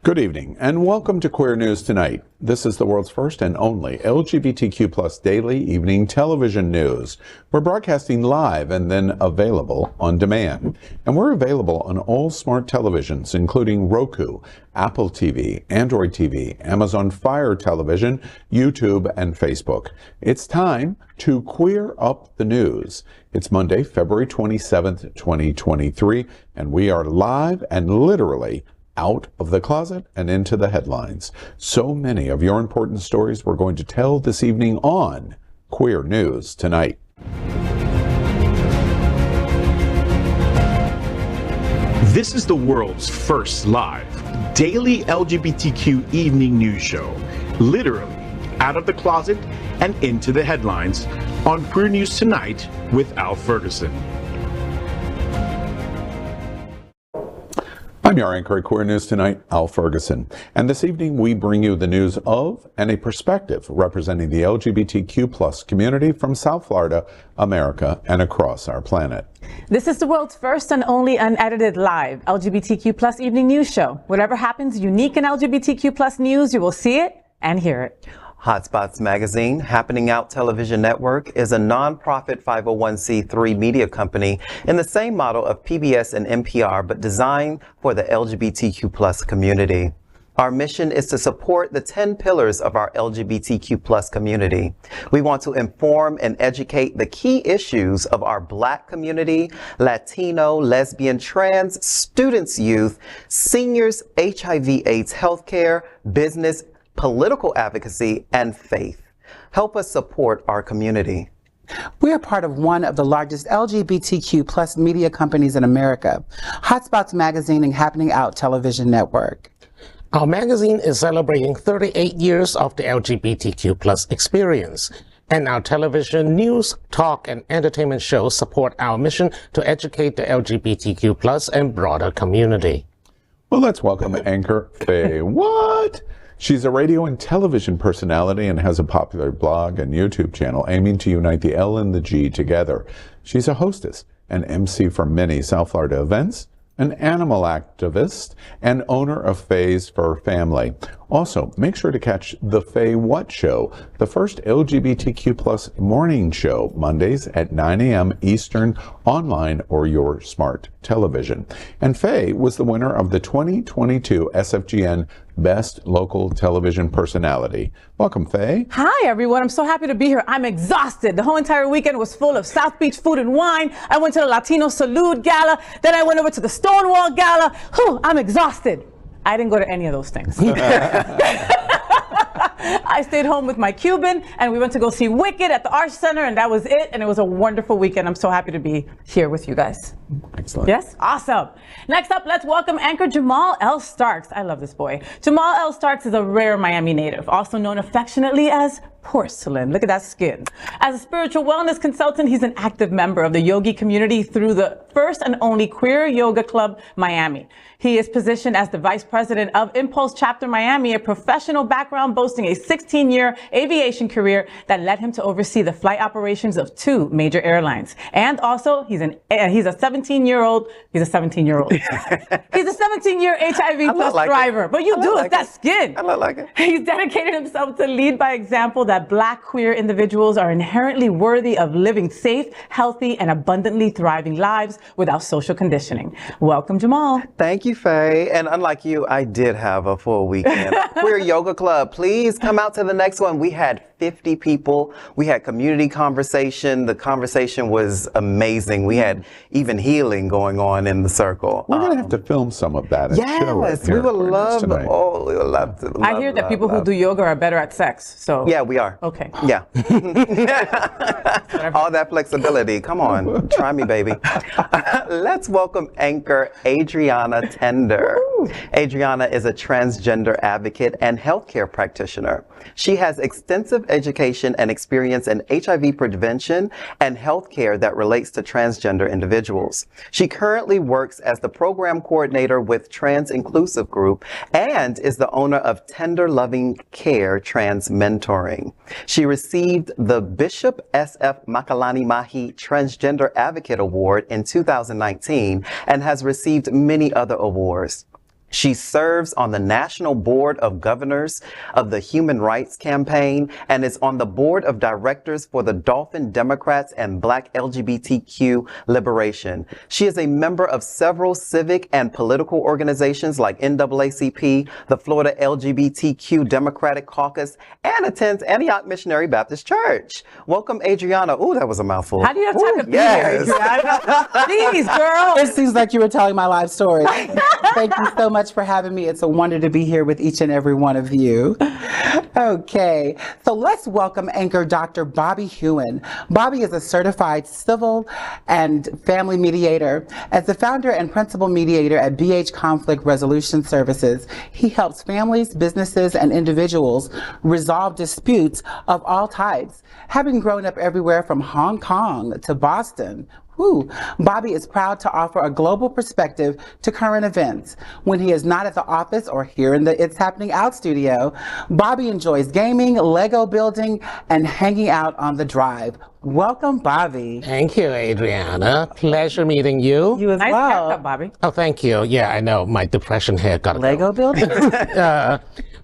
Good evening and welcome to Queer News Tonight. This is the world's first and only LGBTQ plus daily evening television news. We're broadcasting live and then available on demand. And we're available on all smart televisions, including Roku, Apple TV, Android TV, Amazon Fire Television, YouTube, and Facebook. It's time to queer up the news. It's Monday, February 27th, 2023, and we are live and literally out of the closet and into the headlines. So many of your important stories we're going to tell this evening on Queer News Tonight. This is the world's first live daily LGBTQ evening news show, literally out of the closet and into the headlines on Queer News Tonight with Al Ferguson. I'm your anchor at Queer News Tonight, Al Ferguson. And this evening we bring you the news of and a perspective representing the LGBTQ plus community from South Florida, America, and across our planet. This is the world's first and only unedited live LGBTQ plus evening news show. Whatever happens unique in LGBTQ plus news, you will see it and hear it. HotShots Magazine, Happening Out Television Network, is a nonprofit 501c3 media company in the same model of PBS and NPR, but designed for the LGBTQ plus community. Our mission is to support the 10 pillars of our LGBTQ plus community. We want to inform and educate the key issues of our Black community, Latino, lesbian, trans, students, youth, seniors, HIV/AIDS healthcare, business, political advocacy, and faith. Help us support our community. We are part of one of the largest LGBTQ plus media companies in America, HotShots Magazine and Happening Out Television Network. Our magazine is celebrating 38 years of the LGBTQ plus experience, and our television news, talk, and entertainment shows support our mission to educate the LGBTQ plus and broader community. Well, let's welcome anchor FayWhat. She's a radio and television personality and has a popular blog and YouTube channel aiming to unite the L and the G together. She's a hostess and MC for many South Florida events, an animal activist, and owner of Faye's Fur Family. Also, make sure to catch the FayWhat Show, the first LGBTQ plus morning show, Mondays at 9 a.m. Eastern, online or your smart television. And Faye was the winner of the 2022 SFGN Best Local Television Personality. Welcome, Faye. Hi, everyone. I'm so happy to be here. I'm exhausted. The whole entire weekend was full of South Beach food and wine. I went to the Latino Salute Gala. Then I went over to the Stonewall Gala. Whew, I'm exhausted. I didn't go to any of those things. I stayed home with my Cuban, and we went to go see Wicked at the Arts Center, and that was it. And it was a wonderful weekend. I'm so happy to be here with you guys. Excellent. Yes? Awesome. Next up, let's welcome anchor Jamaal L. Starks. I love this boy. Jamaal L. Starks is a rare Miami native, also known affectionately as porcelain. Look at that skin. As a spiritual wellness consultant, he's an active member of the yogi community through the first and only Queer Yoga Club Miami. He is positioned as the vice president of Impulse Chapter Miami, a professional background boasting a 16-year aviation career that led him to oversee the flight operations of 2 major airlines. And also, he's a 17-year-old. He's a 17-year-year HIV plus driver. But you do, it's that skin. I like it. He's dedicated himself to lead by example that Black queer individuals are inherently worthy of living safe, healthy, and abundantly thriving lives without social conditioning. Welcome, Jamaal. Thank you, Faye. And unlike you, I did have a full weekend. Queer Yoga Club, please come out to the next one. We had 50 people. We had community conversation. The conversation was amazing. We had even healing going on in the circle. We're going to have to film some of that. Yes, we would love. Oh, we would love to. I hear that people who do yoga are better at sex. So yeah, we are. Okay. Yeah. All that flexibility. Come on, try me, baby. Let's welcome anchor Adrianna Tender. Adrianna is a transgender advocate and healthcare practitioner. She has extensive education and experience in HIV prevention and healthcare that relates to transgender individuals. She currently works as the program coordinator with Trans Inclusive Group and is the owner of Tender Loving Care Trans Mentoring. She received the Bishop S.F. Makalani Mahi Transgender Advocate Award in 2019 and has received many other awards. She serves on the National Board of Governors of the Human Rights Campaign and is on the board of directors for the Dolphin Democrats and Black LGBTQ Liberation. She is a member of several civic and political organizations like NAACP, the Florida LGBTQ Democratic Caucus, and attends Antioch Missionary Baptist Church. Welcome, Adrianna. Ooh, that was a mouthful. How do you have time to be yes. here, Adrianna? Jeez, girl. It seems like you were telling my life story. Thank you so much for having me. It's a wonder to be here with each and every one of you. Okay, so let's welcome anchor Dr. Bobby Huen. Bobby is a certified civil and family mediator. As the founder and principal mediator at BH Conflict Resolution Services, he helps families, businesses, and individuals resolve disputes of all types. Having grown up everywhere from Hong Kong to Boston, Bobby is proud to offer a global perspective to current events. When he is not at the office or here in the It's Happening Out studio, Bobby enjoys gaming, Lego building, and hanging out on the drive. Welcome, Bobby. Thank you, Adrianna. Pleasure meeting you. You as Nice well. haircut, Bobby. Oh, thank you. Yeah, I know. My depression hair got Lego building?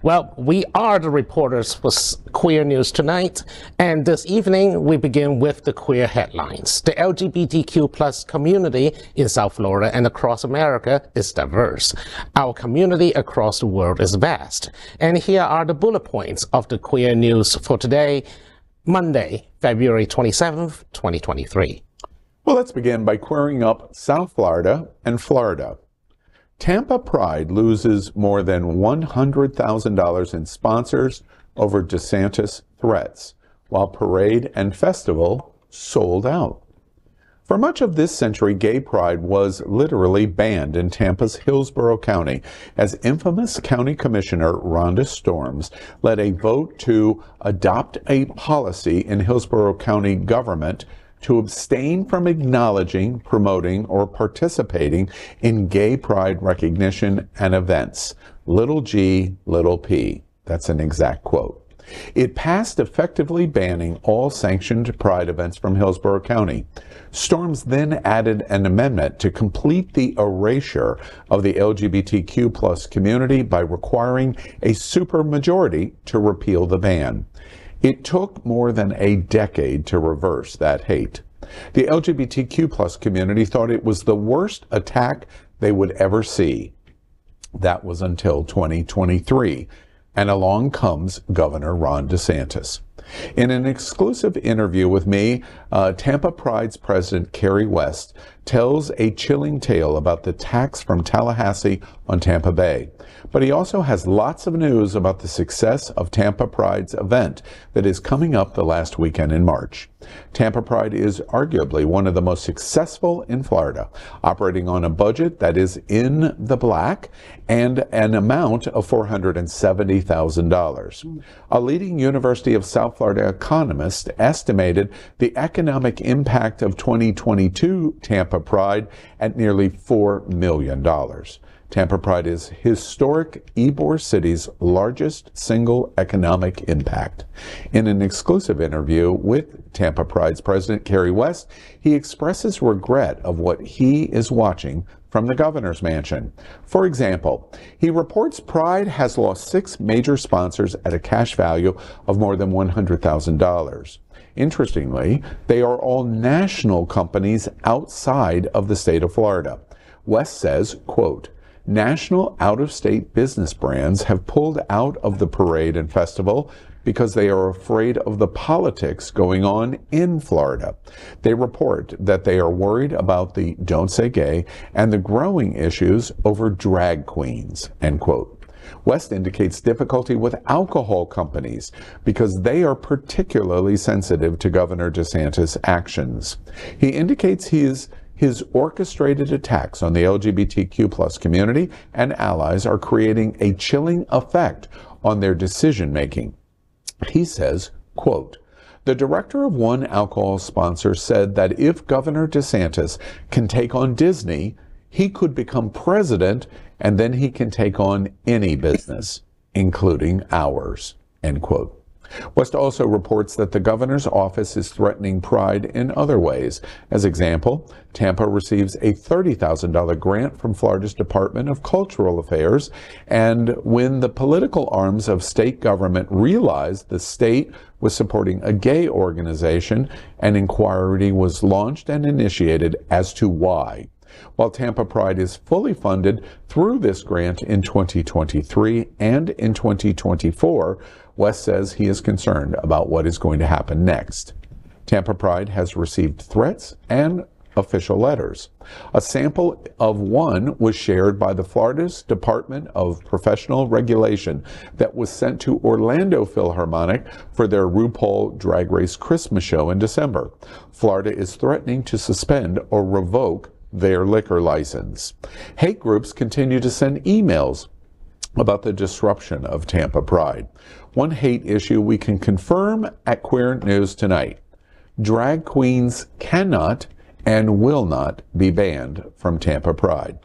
Well, we are the reporters for Queer News tonight, and this evening we begin with the queer headlines. The LGBTQ plus community in South Florida and across America is diverse. Our community across the world is vast. And here are the bullet points of the Queer News for today, Monday, February 27th, 2023. Well, let's begin by querying up South Florida and Florida. Tampa Pride loses more than $100,000 in sponsors over DeSantis threats, while parade and festival sold out. For much of this century, gay pride was literally banned in Tampa's Hillsborough County as infamous County Commissioner Rhonda Storms led a vote to adopt a policy in Hillsborough County government to abstain from acknowledging, promoting, or participating in gay pride recognition and events. Little g, little p. That's an exact quote. It passed effectively banning all sanctioned pride events from Hillsborough County. Storms then added an amendment to complete the erasure of the LGBTQ plus community by requiring a supermajority to repeal the ban. It took more than a decade to reverse that hate. The LGBTQ plus community thought it was the worst attack they would ever see. That was until 2023, and along comes Governor Ron DeSantis. In an exclusive interview with me, Tampa Pride's president, Kerry West, tells a chilling tale about the attacks from Tallahassee on Tampa Bay. But he also has lots of news about the success of Tampa Pride's event that is coming up the last weekend in March. Tampa Pride is arguably one of the most successful in Florida, operating on a budget that is in the black and an amount of $470,000. A leading University of South Florida economist estimated the economic impact of 2022 Tampa Pride at nearly $4 million. Tampa Pride is historic Ybor City's largest single economic impact. In an exclusive interview with Tampa Pride's president, Kerry West, he expresses regret of what he is watching from the governor's mansion. For example, he reports Pride has lost 6 major sponsors at a cash value of more than $100,000. Interestingly, they are all national companies outside of the state of Florida. West says, quote, national out-of-state business brands have pulled out of the parade and festival because they are afraid of the politics going on in Florida. They report that they are worried about the Don't Say Gay and the growing issues over drag queens, end quote. West indicates difficulty with alcohol companies because they are particularly sensitive to Governor DeSantis' actions. He indicates his orchestrated attacks on the LGBTQ plus community and allies are creating a chilling effect on their decision-making. He says, quote, the director of one alcohol sponsor said that if Governor DeSantis can take on Disney, he could become president and then he can take on any business, including ours, end quote. West also reports that the governor's office is threatening Pride in other ways. As example, Tampa receives a $30,000 grant from Florida's Department of Cultural Affairs, and when the political arms of state government realized the state was supporting a gay organization, an inquiry was launched and initiated as to why. While Tampa Pride is fully funded through this grant in 2023 and in 2024, West says he is concerned about what is going to happen next. Tampa Pride has received threats and official letters. A sample of one was shared by the Florida's Department of Professional Regulation that was sent to Orlando Philharmonic for their RuPaul Drag Race Christmas show in December. Florida is threatening to suspend or revoke their liquor license. Hate groups continue to send emails about the disruption of Tampa Pride. One hate issue we can confirm at Queer News Tonight: drag queens cannot and will not be banned from Tampa Pride.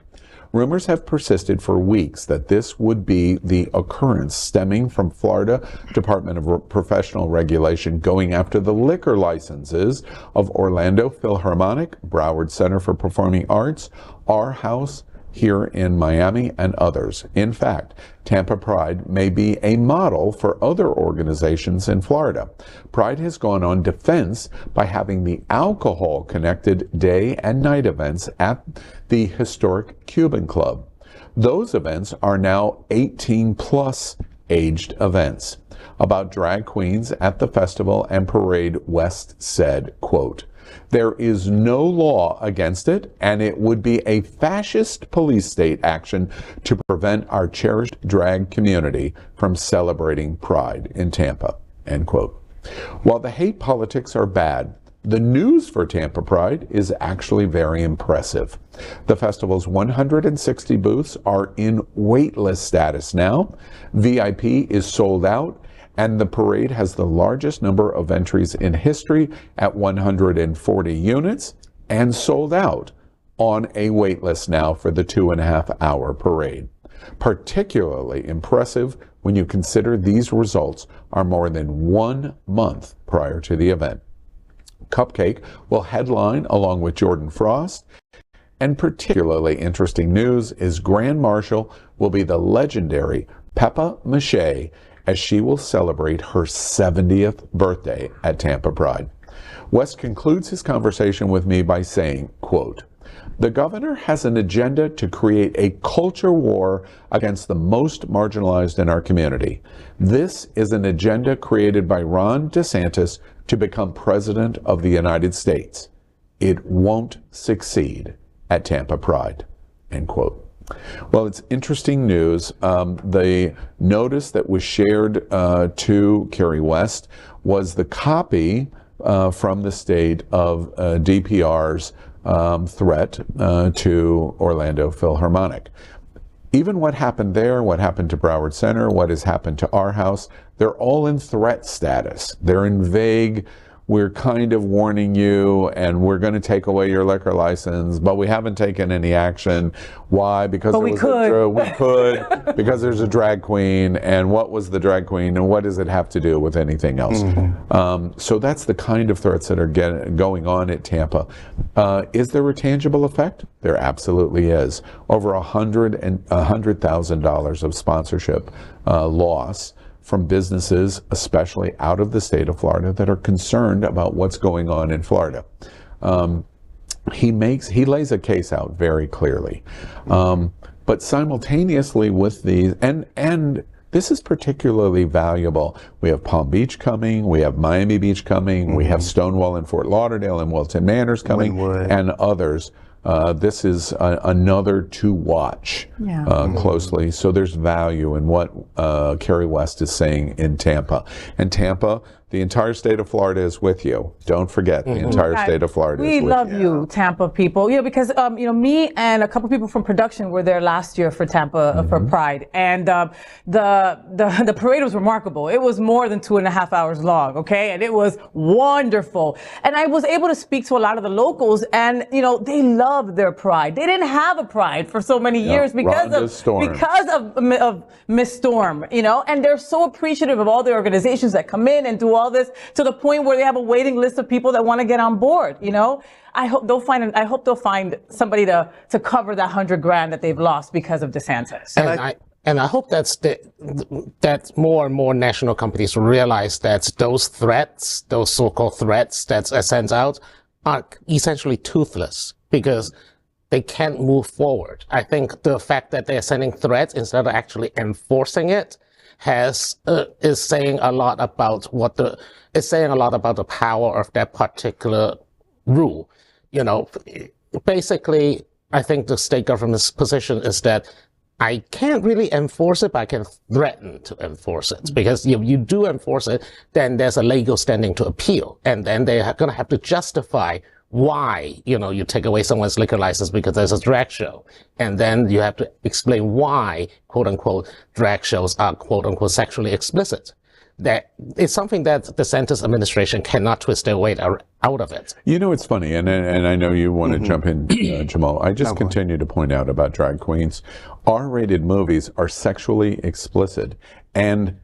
Rumors have persisted for weeks that this would be the occurrence stemming from Florida Department of Professional Regulation going after the liquor licenses of Orlando Philharmonic, Broward Center for Performing Arts, Our House here in Miami, and others. In fact, Tampa Pride may be a model for other organizations in Florida. Pride has gone on defense by having the alcohol-connected day and night events at the historic Cuban Club. Those events are now 18-plus aged events. About drag queens at the festival and parade, West said, quote, "There is no law against it, and it would be a fascist police state action to prevent our cherished drag community from celebrating Pride in Tampa," end quote. While the hate politics are bad, the news for Tampa Pride is actually very impressive. The festival's 160 booths are in waitlist status now. VIP is sold out, and the parade has the largest number of entries in history at 140 units and sold out on a waitlist now for the 2.5-hour parade. Particularly impressive when you consider these results are more than 1 month prior to the event. Cupcake will headline along with Jordan Frost, and particularly interesting news is Grand Marshal will be the legendary Peppa Mache, as she will celebrate her 70th birthday at Tampa Pride. West concludes his conversation with me by saying, quote, "The governor has an agenda to create a culture war against the most marginalized in our community. This is an agenda created by Ron DeSantis to become president of the United States. It won't succeed at Tampa Pride," end quote. Well, it's interesting news. The notice that was shared to Kerry West was the copy from the state of DPR's threat to Orlando Philharmonic. Even what happened there, what happened to Broward Center, what has happened to Our House, they're all in threat status. They're in vague, we're kind of warning you and we're going to take away your liquor license, but we haven't taken any action. Why? Because we could, because there's a drag queen, and what was the drag queen, and what does it have to do with anything else? Mm-hmm. So that's the kind of threats that are going on at Tampa. Is there a tangible effect? There absolutely is. Over $100,000 of sponsorship loss from businesses, especially out of the state of Florida, that are concerned about what's going on in Florida. He lays a case out very clearly. But simultaneously with these, and this is particularly valuable. We have Palm Beach coming, we have Miami Beach coming, mm-hmm. we have Stonewall in Fort Lauderdale and Wilton Manors coming, and others. This is another to watch closely. So there's value in what Kerry West is saying in Tampa. And Tampa, the entire state of Florida is with you. Don't forget, the entire state of Florida is with you. We love you, Tampa people. Because me and a couple people from production were there last year for Tampa for Pride, and the parade was remarkable. It was more than 2.5 hours long, okay, and it was wonderful. And I was able to speak to a lot of the locals, and they loved their Pride. They didn't have a Pride for so many years because of Miss Storm, and they're so appreciative of all the organizations that come in and do all this, to the point where they have a waiting list of people that want to get on board. I hope they'll find somebody to cover that $100,000 that they've lost because of DeSantis. And I hope that more and more national companies realize that those threats, those so-called threats that are sent out, are essentially toothless because they can't move forward. I think the fact that they're sending threats instead of actually enforcing it is saying a lot about the power of that particular rule. Basically, I think the state government's position is that I can't really enforce it, but I can threaten to enforce it. Because if you do enforce it, then there's a legal standing to appeal. And then they're going to have to justify why, you take away someone's liquor license because there's a drag show. And then you have to explain why, quote unquote, drag shows are, quote unquote, sexually explicit. That it's something that the DeSantis administration cannot twist their way out of it. It's funny, and I know you want to jump in, Jamaal. I just continue to point out about drag queens. R-rated movies are sexually explicit, and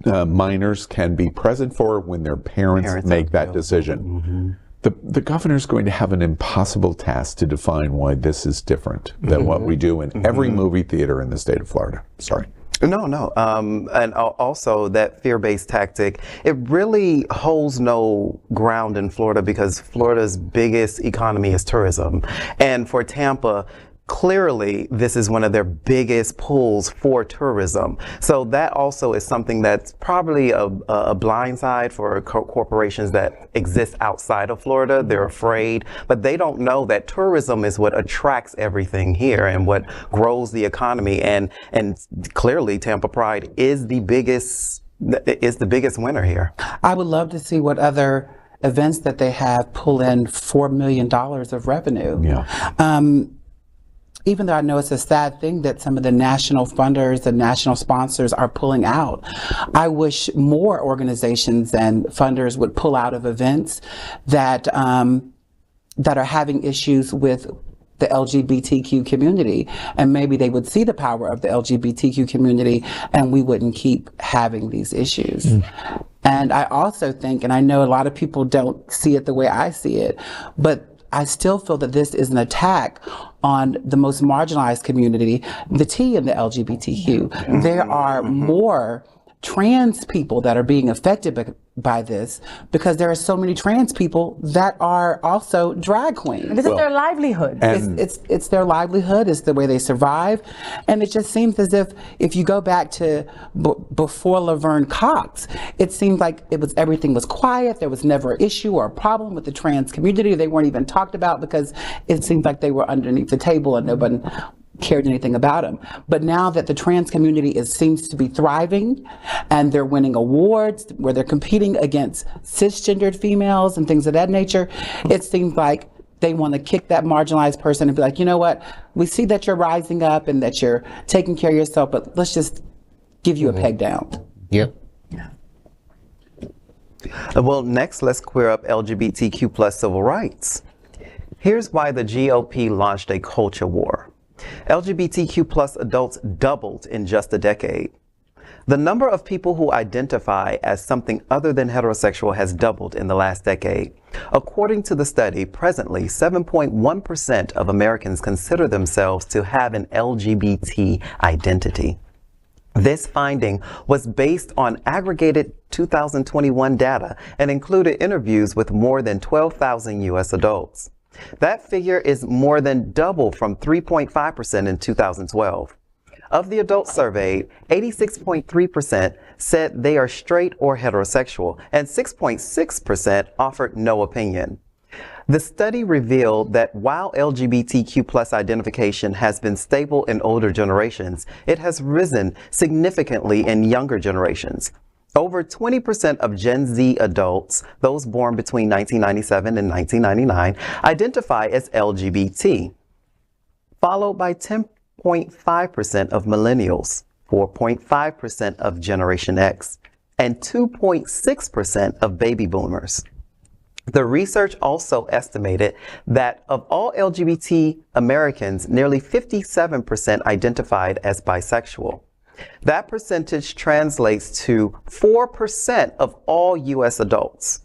minors can be present for when their parents make that decision. The governor's going to have an impossible task to define why this is different than what we do in every movie theater in the state of Florida. Sorry. No. And also that fear-based tactic, it really holds no ground in Florida because Florida's biggest economy is tourism. And for Tampa, clearly this is one of their biggest pulls for tourism. So that also is something that's probably a blind side for corporations that exist outside of Florida. They're afraid, but they don't know that tourism is what attracts everything here and what grows the economy. And clearly Tampa Pride is the biggest winner here. I would love to see what other events that they have pull in $4 million of revenue. Yeah. Even though I know it's a sad thing that some of the national funders and national sponsors are pulling out, I wish more organizations and funders would pull out of events that are having issues with the LGBTQ community, and maybe they would see the power of the LGBTQ community and we wouldn't keep having these issues. And I also think, and I know a lot of people don't see it the way I see it, but I still feel that this is an attack on the most marginalized community, the T in the LGBTQ. There are more trans people that are being affected by this because there are so many trans people that are also drag queens. This is their livelihood. It's their livelihood. It's the way they survive. And it just seems as if you go back to before Laverne Cox, it seemed like everything was quiet. There was never an issue or a problem with the trans community. They weren't even talked about because it seemed like they were underneath the table and nobody cared anything about them. But now that the trans community seems to be thriving and they're winning awards where they're competing against cisgendered females and things of that nature, it seems like they want to kick that marginalized person and be like, you know what, we see that you're rising up and that you're taking care of yourself, but let's just give you a peg down. Yep. Well, next, let's queer up LGBTQ plus civil rights. Here's why the GOP launched a culture war. LGBTQ plus adults doubled in just a decade. The number of people who identify as something other than heterosexual has doubled in the last decade. According to the study, presently 7.1% of Americans consider themselves to have an LGBT identity. This finding was based on aggregated 2021 data and included interviews with more than 12,000 U.S. adults. That figure is more than double from 3.5% in 2012. Of the adults surveyed, 86.3% said they are straight or heterosexual, and 6.6% offered no opinion. The study revealed that while LGBTQ plus identification has been stable in older generations, it has risen significantly in younger generations. Over 20% of Gen Z adults, those born between 1997 and 1999, identify as LGBT, followed by 10.5% of millennials, 4.5% of Generation X, and 2.6% of baby boomers. The research also estimated that of all LGBT Americans, nearly 57% identified as bisexual. That percentage translates to 4% of all U.S. adults.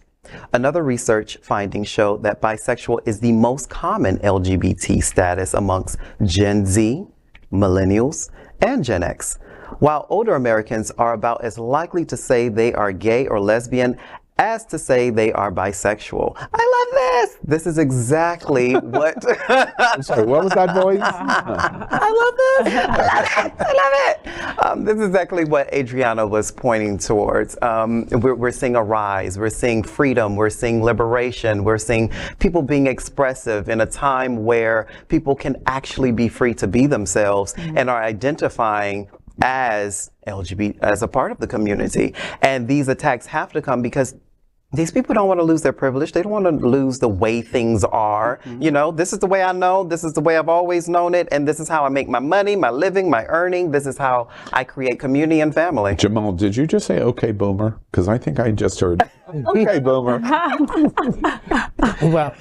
Another research finding showed that bisexual is the most common LGBT status amongst Gen Z, millennials, and Gen X, while older Americans are about as likely to say they are gay or lesbian as to say they are bisexual. I love this. This is exactly what... I'm sorry, what was that voice? I love this. I love it. This is exactly what Adrianna was pointing towards. We're seeing a rise. We're seeing freedom. We're seeing liberation. We're seeing people being expressive in a time where people can actually be free to be themselves and are identifying as LGBT, as a part of the community. And these attacks have to come because these people don't want to lose their privilege. They don't want to lose the way things are. You know, this is the way I know. This is the way I've always known it. And this is how I make my money, my living, my earning. This is how I create community and family. Jamaal, did you just say, okay, boomer? Because I think I just heard, okay, boomer. Well,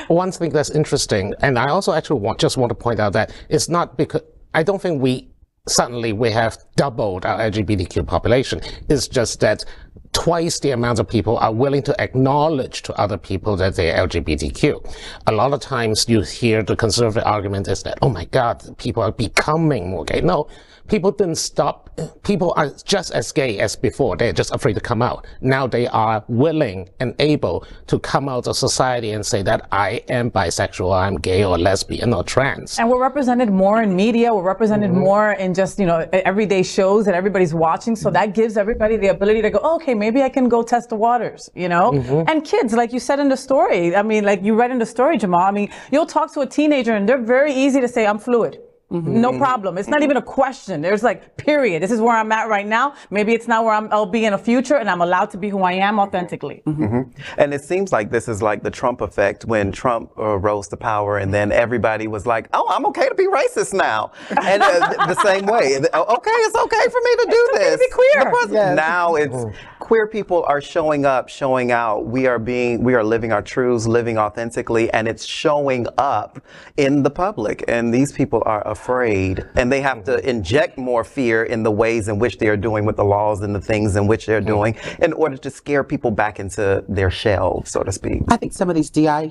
one thing that's interesting, and I also actually just want to point out that it's not because, I don't think suddenly we have doubled our LGBTQ population. It's just that twice the amount of people are willing to acknowledge to other people that they're LGBTQ. A lot of times you hear the conservative argument is that, oh my God, people are becoming more gay. No, people didn't stop. People are just as gay as before. They're just afraid to come out. Now they are willing and able to come out of society and say that I am bisexual, I'm gay or lesbian or trans. And we're represented more in media. We're represented more in just, you know, everyday shows that everybody's watching. So that gives everybody the ability to go, oh, okay, maybe I can go test the waters, you know? And kids, like you said in the story, I mean, like you read in the story, Jamaal, I mean, you'll talk to a teenager and they're very easy to say, I'm fluid. No problem. It's not even a question. There's like, period. This is where I'm at right now. Maybe it's not where I'll be in the future, and I'm allowed to be who I am authentically. And it seems like this is like the Trump effect when Trump rose to power, and then everybody was like, oh, I'm okay to be racist now. And the same way, okay, it's okay for me to do this. To be queer. Yes. Now it's queer people are showing up, showing out. We are living our truths, living authentically, and it's showing up in the public. And these people are afraid, and they have to inject more fear in the ways in which they are doing with the laws and the things in which they're doing in order to scare people back into their shell, so to speak. I think some of these DEI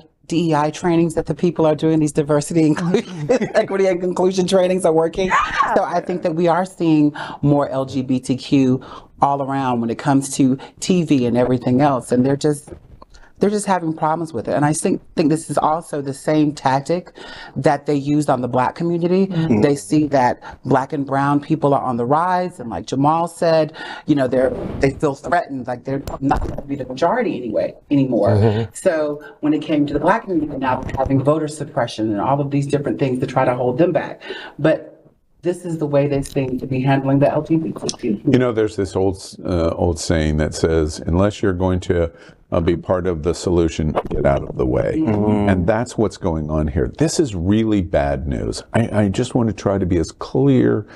trainings that the people are doing, these diversity, inclusion, equity and inclusion trainings are working. So I think that we are seeing more LGBTQ all around when it comes to TV and everything else. And they're just having problems with it. And I think this is also the same tactic that they used on the Black community. They see that Black and brown people are on the rise. And like Jamaal said, you know, they feel threatened, like they're not going to be the majority anymore. So when it came to the Black community, now they're having voter suppression and all of these different things to try to hold them back. But this is the way they seem to be handling the LGBTQ. You know, there's this old saying that says, unless you're going to be part of the solution, get out of the way. And that's what's going on here. This is really bad news. I just want to try to be as clear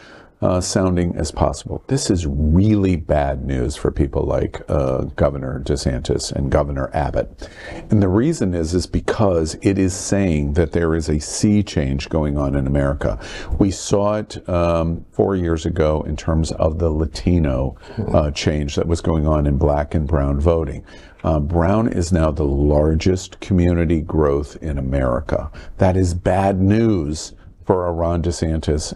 sounding as possible. This is really bad news for people like Governor DeSantis and Governor Abbott. And the reason is because it is saying that there is a sea change going on in America. We saw it 4 years ago in terms of the Latino change that was going on in Black and brown voting. Brown is now the largest community growth in America. That is bad news for Ron DeSantis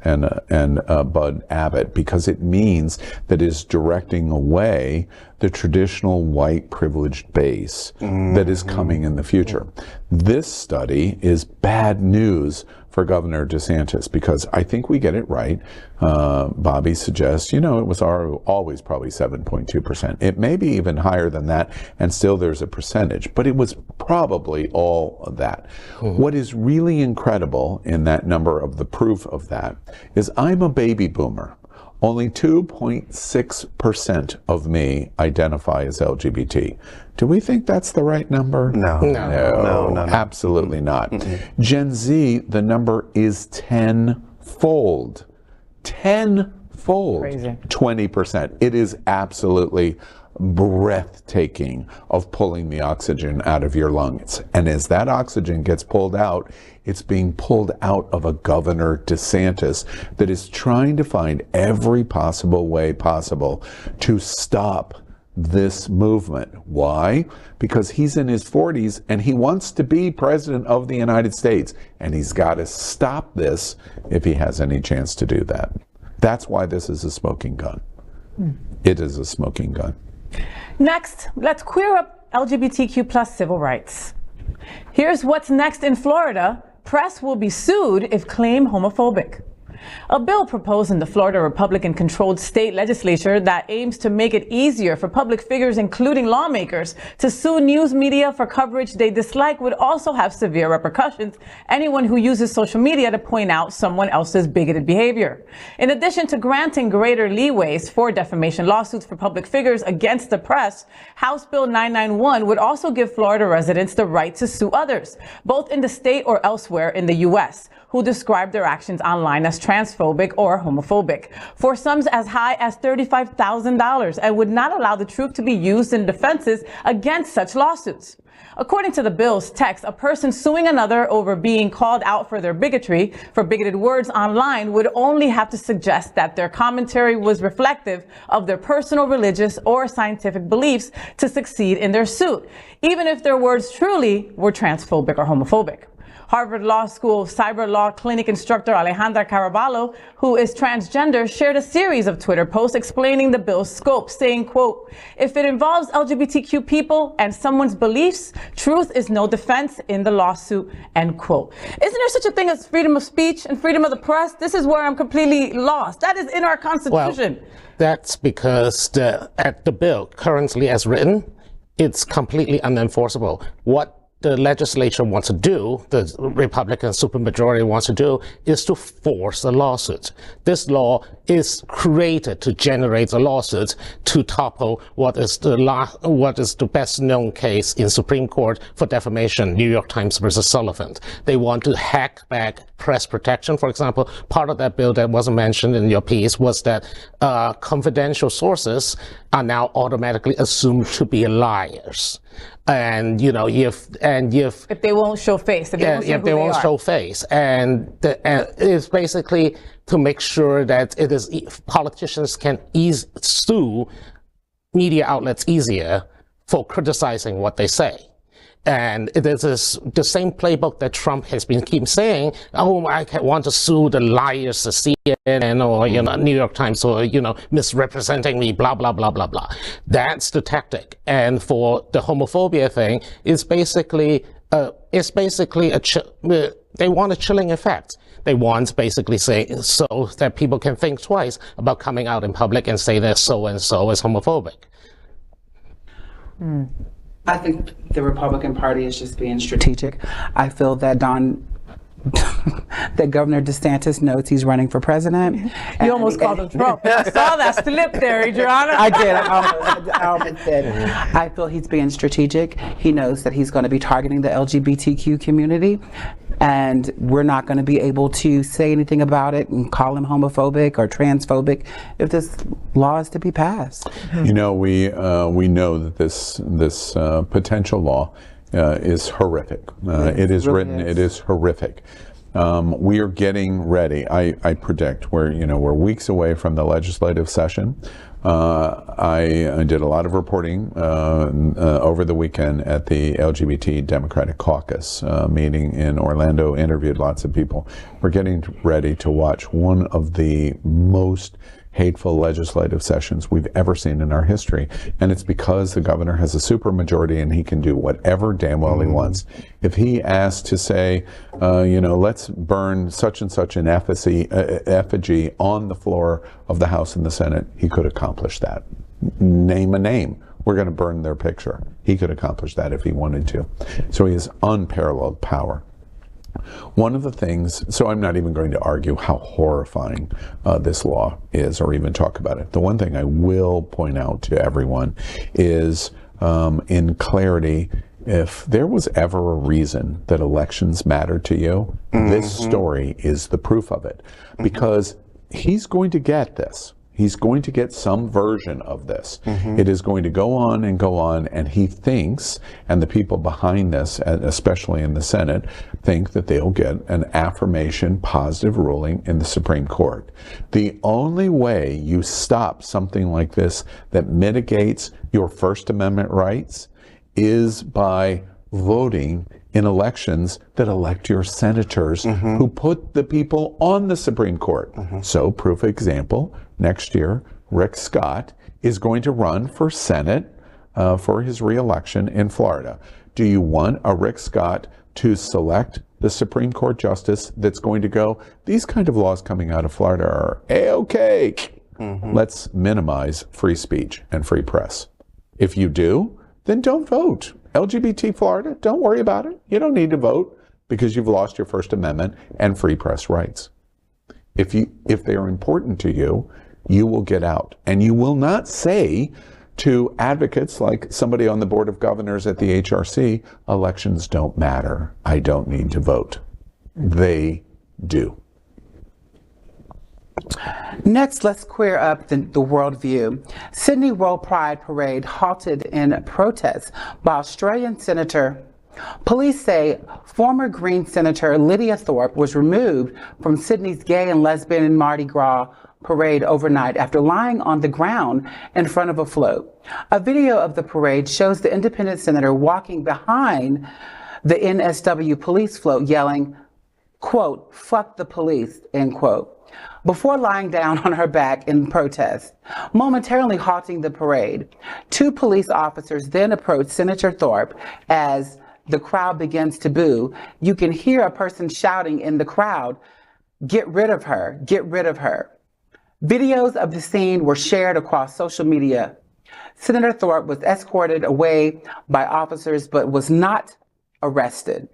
and Bud Abbott, because it means that it's directing away the traditional white privileged base that is coming in the future. This study is bad news for Governor DeSantis, because I think we get it right. Bobby suggests, you know, it was always probably 7.2%. It may be even higher than that, and still there's a percentage, but it was probably all of that. What is really incredible in that number of the proof of that is I'm a baby boomer. Only 2.6% of me identify as LGBT. Do we think that's the right number? No, Absolutely not. Gen Z, the number is tenfold. Tenfold. Crazy. 20%. It is absolutely breathtaking of pulling the oxygen out of your lungs. And as that oxygen gets pulled out, it's being pulled out of a Governor DeSantis that is trying to find every possible way possible to stop this movement. Why? Because he's in his 40s and he wants to be president of the United States, and he's got to stop this if he has any chance to do that. That's why this is a smoking gun. It is a smoking gun. Next, let's queer up LGBTQ plus civil rights. Here's what's next in Florida. Press will be sued if claimed homophobic. A bill proposed in the Florida Republican-controlled state legislature that aims to make it easier for public figures, including lawmakers, to sue news media for coverage they dislike would also have severe repercussions. Anyone who uses social media to point out someone else's bigoted behavior. In addition to granting greater leeways for defamation lawsuits for public figures against the press, House Bill 991 would also give Florida residents the right to sue others, both in the state or elsewhere in the U.S., who describe their actions online as transphobic or homophobic, for sums as high as $35,000, and would not allow the truth to be used in defenses against such lawsuits. According to the bill's text, a person suing another over being called out for their bigotry, for bigoted words online, would only have to suggest that their commentary was reflective of their personal religious or scientific beliefs to succeed in their suit, even if their words truly were transphobic or homophobic. Harvard Law School Cyber Law Clinic instructor Alejandra Caraballo, who is transgender, shared a series of Twitter posts explaining the bill's scope, saying, quote, "If it involves LGBTQ people and someone's beliefs, truth is no defense in the lawsuit," end quote. Isn't there such a thing as freedom of speech and freedom of the press? This is where I'm completely lost. That is in our Constitution. Well, that's because the bill currently as written, it's completely unenforceable. What the legislature wants to do, the Republican supermajority wants to do, is to force a lawsuit. This law is created to generate a lawsuit to topple what is the best known case in Supreme Court for defamation, New York Times versus Sullivan. They want to hack back press protection. For example, part of that bill that wasn't mentioned in your piece was that confidential sources are now automatically assumed to be liars. And if they won't show face, if they won't show face, and it's basically to make sure that politicians can sue media outlets easier for criticizing what they say. And it is the same playbook that Trump has been keep saying, oh, I want to sue the liars, the CNN or, New York Times or, misrepresenting me, blah, blah, blah, blah, blah. That's the tactic. And for the homophobia thing, it's basically they want a chilling effect. They want basically so that people can think twice about coming out in public and say that so-and-so is homophobic. I think the Republican Party is just being strategic. I feel that that Governor DeSantis knows he's running for president. You almost called him Trump. I saw that slip there, Adrianna. I did. I almost did. I feel he's being strategic. He knows that he's going to be targeting the LGBTQ community, and we're not going to be able to say anything about it and call him homophobic or transphobic if this law is to be passed. We know that this potential law is horrific. It is really written. It is horrific. We are getting ready. I predict we're weeks away from the legislative session. I did a lot of reporting over the weekend at the LGBT Democratic Caucus meeting in Orlando, interviewed lots of people. We're getting ready to watch one of the most hateful legislative sessions we've ever seen in our history. And it's because the governor has a supermajority and he can do whatever damn well he wants. If he asked to say, let's burn such and such an effigy on the floor of the House and the Senate, he could accomplish that. Name a name. We're going to burn their picture. He could accomplish that if he wanted to. So he has unparalleled power. One of the things, so I'm not even going to argue how horrifying this law is or even talk about it. The one thing I will point out to everyone is in clarity, if there was ever a reason that elections matter to you, this story is the proof of it. Because he's going to get this. He's going to get some version of this. It is going to go on, and he thinks, and the people behind this, especially in the Senate, think that they'll get an affirmation positive ruling in the Supreme Court. The only way you stop something like this that mitigates your First Amendment rights is by voting in elections that elect your senators who put the people on the Supreme Court. So, proof example, next year, Rick Scott is going to run for Senate for his re-election in Florida. Do you want a Rick Scott to select the Supreme Court justice that's going to go, these kind of laws coming out of Florida are A-okay. Let's minimize free speech and free press. If you do, then don't vote. LGBT Florida, don't worry about it. You don't need to vote because you've lost your First Amendment and free press rights. If they are important to you, you will get out. And you will not say to advocates like somebody on the Board of Governors at the HRC, elections don't matter. I don't need to vote. They do. Next, let's queer up the worldview. Sydney World Pride Parade halted in protest by Australian Senator. Police say former Green Senator Lydia Thorpe was removed from Sydney's gay and lesbian Mardi Gras parade overnight after lying on the ground in front of a float. A video of the parade shows the independent senator walking behind the NSW police float yelling, quote, "Fuck the police," end quote, before lying down on her back in protest, momentarily halting the parade. Two police officers then approached Senator Thorpe as the crowd begins to boo. You can hear a person shouting in the crowd, "Get rid of her, get rid of her." Videos of the scene were shared across social media. Senator Thorpe was escorted away by officers but was not arrested.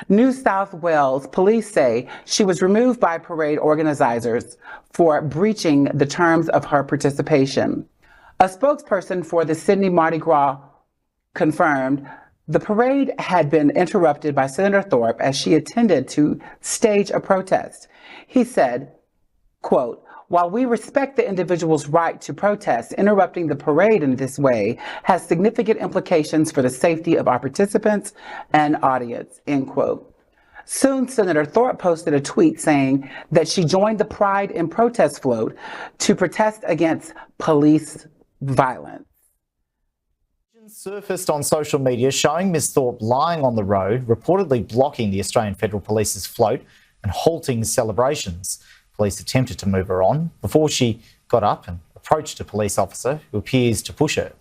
New South Wales police say she was removed by parade organizers for breaching the terms of her participation. A spokesperson for the Sydney Mardi Gras confirmed the parade had been interrupted by Senator Thorpe as she attended to stage a protest. He said, quote, "While we respect the individual's right to protest, interrupting the parade in this way has significant implications for the safety of our participants and audience," end quote. Soon, Senator Thorpe posted a tweet saying that she joined the Pride in Protest float to protest against police violence. Surfaced on social media showing Ms. Thorpe lying on the road, reportedly blocking the Australian Federal Police's float and halting celebrations. Police attempted to move her on before she got up and approached a police officer who appears to push her.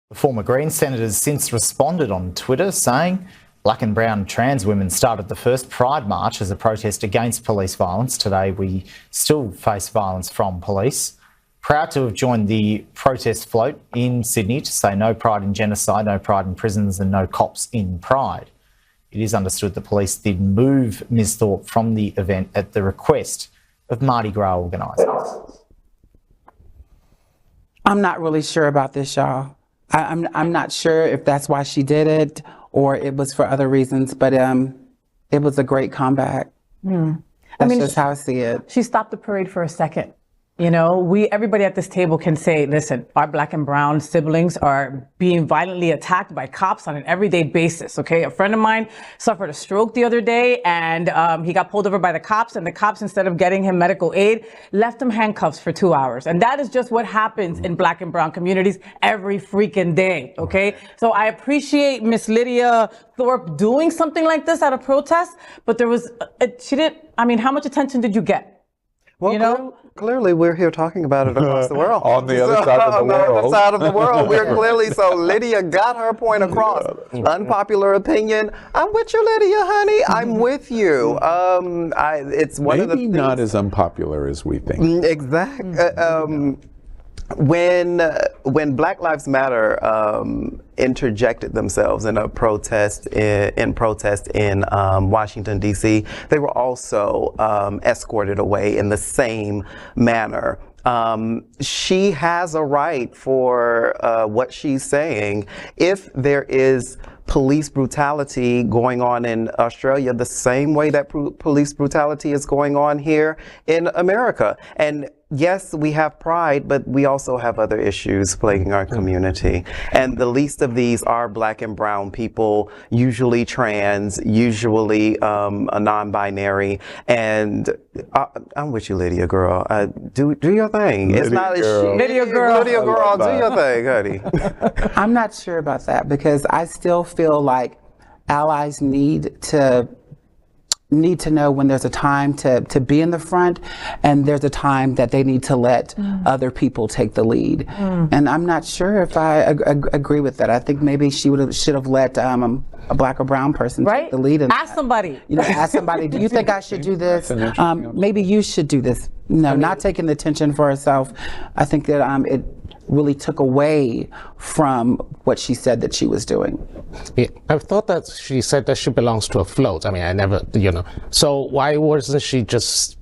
The former Green senator has since responded on Twitter saying Black and brown trans women started the first Pride March as a protest against police violence. Today we still face violence from police. Proud to have joined the protest float in Sydney to say no pride in genocide, no pride in prisons and no cops in Pride. It is understood the police did move Ms Thorpe from the event at the request of Mardi Gras organisers. I'm not really sure about this, y'all. I'm not sure if that's why she did it or it was for other reasons, but it was a great comeback. That's just how I see it. She stopped the parade for a second. You know, everybody at this table can say, listen, our Black and brown siblings are being violently attacked by cops on an everyday basis, okay? A friend of mine suffered a stroke the other day and he got pulled over by the cops, and the cops, instead of getting him medical aid, left him handcuffs for 2 hours. And that is just what happens in Black and brown communities every freaking day, okay? So I appreciate Miss Lydia Thorpe doing something like this out of protest, but there was, how much attention did you get? Well, you know? clearly we're here talking about it across the world. On the other side of the on world. the other side of the world, we're clearly, so Lydia got her point across. Unpopular opinion, I'm with you, Lydia, honey. I'm with you. It's one of the Maybe things. not as unpopular as we think. Exactly. When Black Lives Matter interjected themselves in a protest in Washington D.C., they were also escorted away in the same manner. She has a right for what she's saying. If there is police brutality going on in Australia the same way that police brutality is going on here in America. And yes, we have pride, but we also have other issues plaguing our community. And the least of these are Black and brown people, usually trans, usually a non-binary. And I'm with you, Lydia, girl. Do your thing. It's not a shit. Lydia girl, do your thing, honey. I'm not sure about that because I still feel like allies need to know when there's a time to be in the front and there's a time that they need to let other people take the lead. And I'm not sure if I agree with that. I think maybe she should have let a Black or brown person take the lead. Ask somebody. You know, ask somebody, do you think I should do this? Maybe you should do this. No, not taking the attention for herself. I think that it really took away from what she said that she was doing. Yeah, I thought that she said that she belongs to a float. I mean, I never, So why wasn't she just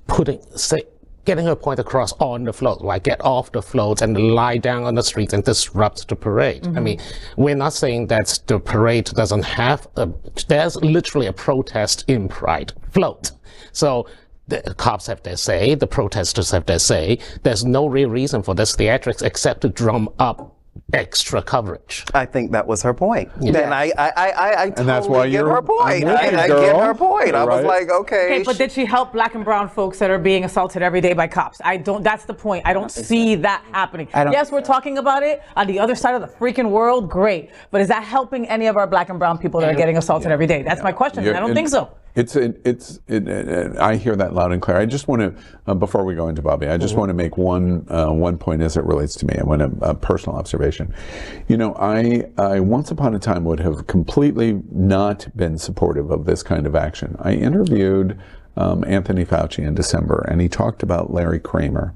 getting her point across on the float? Why get off the float and lie down on the street and disrupt the parade? I mean, we're not saying that the parade doesn't have there's literally a protest in Pride float. So the cops have their say, the protesters have their say. There's no real reason for this theatrics except to drum up extra coverage. I think that was her point. Yeah. And I And that's why totally get her point. I get her point. I was like, okay. But did she help Black and brown folks that are being assaulted every day by cops? That's the point. I don't see that happening. Yes, we're talking about it on the other side of the freaking world. Great. But is that helping any of our Black and brown people that are getting assaulted every day? That's my question. I don't think so. I hear that loud and clear. I just want to, before we go into Bobby, I just want to make one point as it relates to me. I want a personal observation. I once upon a time would have completely not been supportive of this kind of action. I interviewed Anthony Fauci in December, and he talked about Larry Kramer.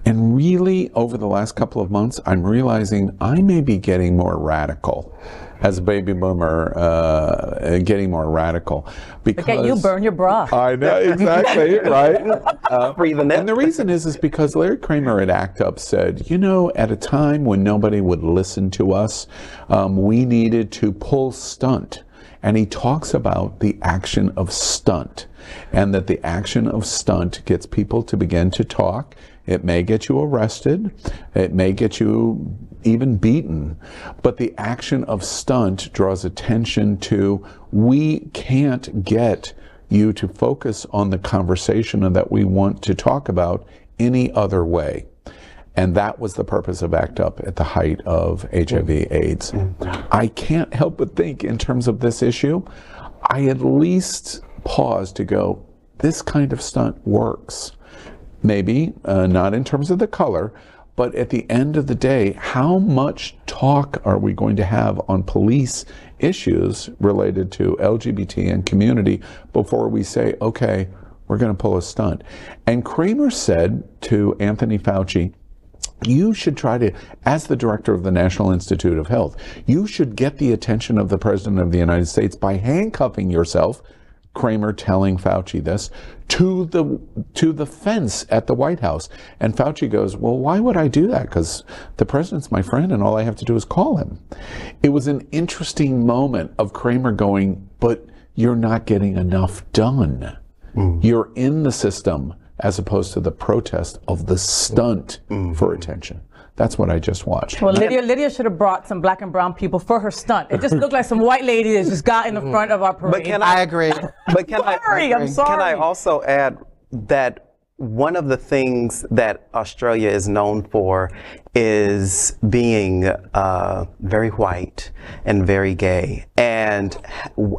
And really, over the last couple of months, I'm realizing I may be getting more radical. As a baby boomer, getting more radical. Because Look at you, burn your bra. I know, exactly, right? Breathing in. And the reason is because Larry Kramer at ACT UP said, at a time when nobody would listen to us, we needed to pull stunt. And he talks about the action of stunt, and that the action of stunt gets people to begin to talk. It may get you arrested. It may get you even beaten. But the action of stunt draws attention to, we can't get you to focus on the conversation that we want to talk about any other way. And that was the purpose of ACT UP at the height of HIV/AIDS. I can't help but think, in terms of this issue, I at least pause to go, this kind of stunt works. Maybe not in terms of the color, but at the end of the day, how much talk are we going to have on police issues related to LGBT and community before we say, okay, we're going to pull a stunt? And Kramer said to Anthony Fauci, you should try to, as the director of the National Institute of Health, you should get the attention of the President of the United States by handcuffing yourself, Kramer telling Fauci this, to the fence at the White House. And Fauci goes, well, why would I do that? Because the president's my friend and all I have to do is call him. It was an interesting moment of Kramer going, but you're not getting enough done. You're in the system as opposed to the protest of the stunt for attention. That's what I just watched. Well, Lydia should have brought some Black and brown people for her stunt. It just looked like some white lady that just got in the front of our parade. But I agree. But I'm sorry. I'm sorry. Can I also add that one of the things that Australia is known for is being very white and very gay. And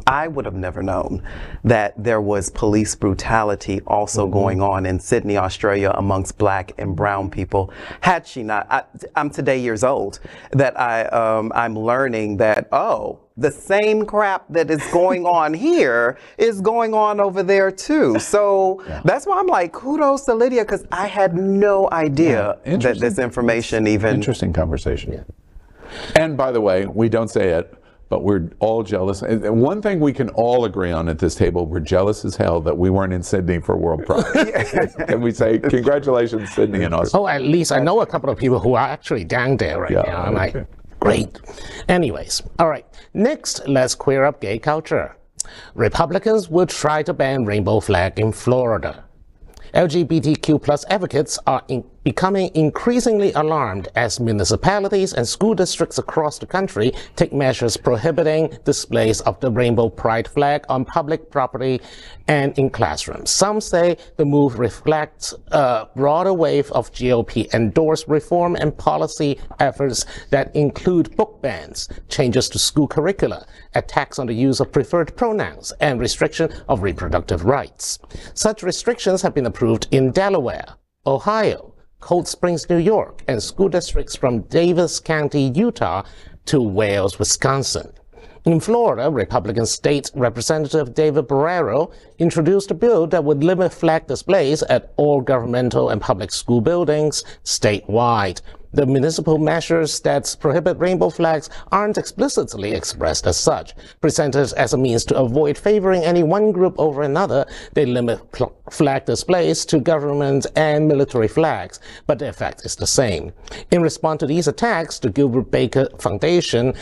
I would have never known that there was police brutality also going on in Sydney, Australia amongst black and brown people. Had she not, I'm today years old, that I'm learning that, oh, the same crap that is going on here is going on over there too. So that's why I'm like, kudos to Lydia, because I had no idea that this information even... Interesting conversation. And by the way, we don't say it, but we're all jealous. And one thing we can all agree on at this table, we're jealous as hell that we weren't in Sydney for World Pride. And we say, congratulations, Sydney and Australia. Oh, at least I know a couple of people who are actually down there right now. I'm like, great. Anyways, all right. Next, let's queer up gay culture. Republicans will try to ban rainbow flag in Florida. LGBTQ plus advocates are becoming increasingly alarmed as municipalities and school districts across the country take measures prohibiting displays of the rainbow pride flag on public property and in classrooms. Some say the move reflects a broader wave of GOP-endorsed reform and policy efforts that include book bans, changes to school curricula, attacks on the use of preferred pronouns, and restriction of reproductive rights. Such restrictions have been approved in Delaware, Ohio, Cold Springs, New York, and school districts from Davis County, Utah, to Wales, Wisconsin. In Florida, Republican State Representative David Barrero introduced a bill that would limit flag displays at all governmental and public school buildings statewide. The municipal measures that prohibit rainbow flags aren't explicitly expressed as such. Presented as a means to avoid favoring any one group over another, they limit flag displays to government and military flags, but the effect is the same. In response to these attacks, the Gilbert Baker Foundation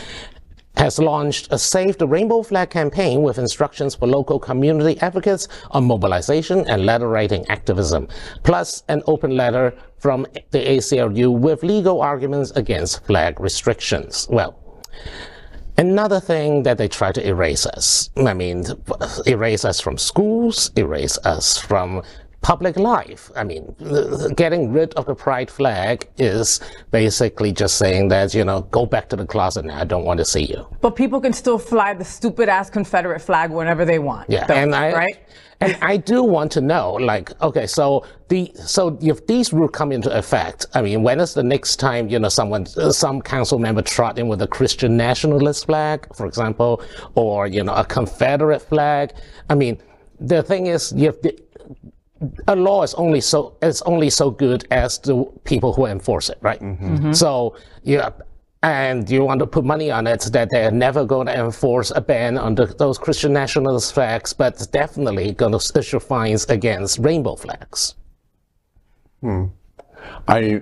has launched a Save the Rainbow Flag campaign with instructions for local community advocates on mobilization and letter writing activism, plus an open letter from the ACLU with legal arguments against flag restrictions. Well, another thing that they try to erase us. I mean, erase us from schools, erase us from public life. I mean, getting rid of the pride flag is basically just saying that, you know, go back to the closet now, I don't want to see you. But people can still fly the stupid ass Confederate flag whenever they want. Yeah, though, and right? And I do want to know, like, okay, so if these rules come into effect, I mean, when is the next time, you know, some council member trot in with a Christian nationalist flag, for example, or, you know, a Confederate flag? I mean, the thing is, a law is only so good as the people who enforce it, right? So, yeah. And you want to put money on it that they're never going to enforce a ban on those Christian nationalist flags, but definitely going to issue fines against rainbow flags. I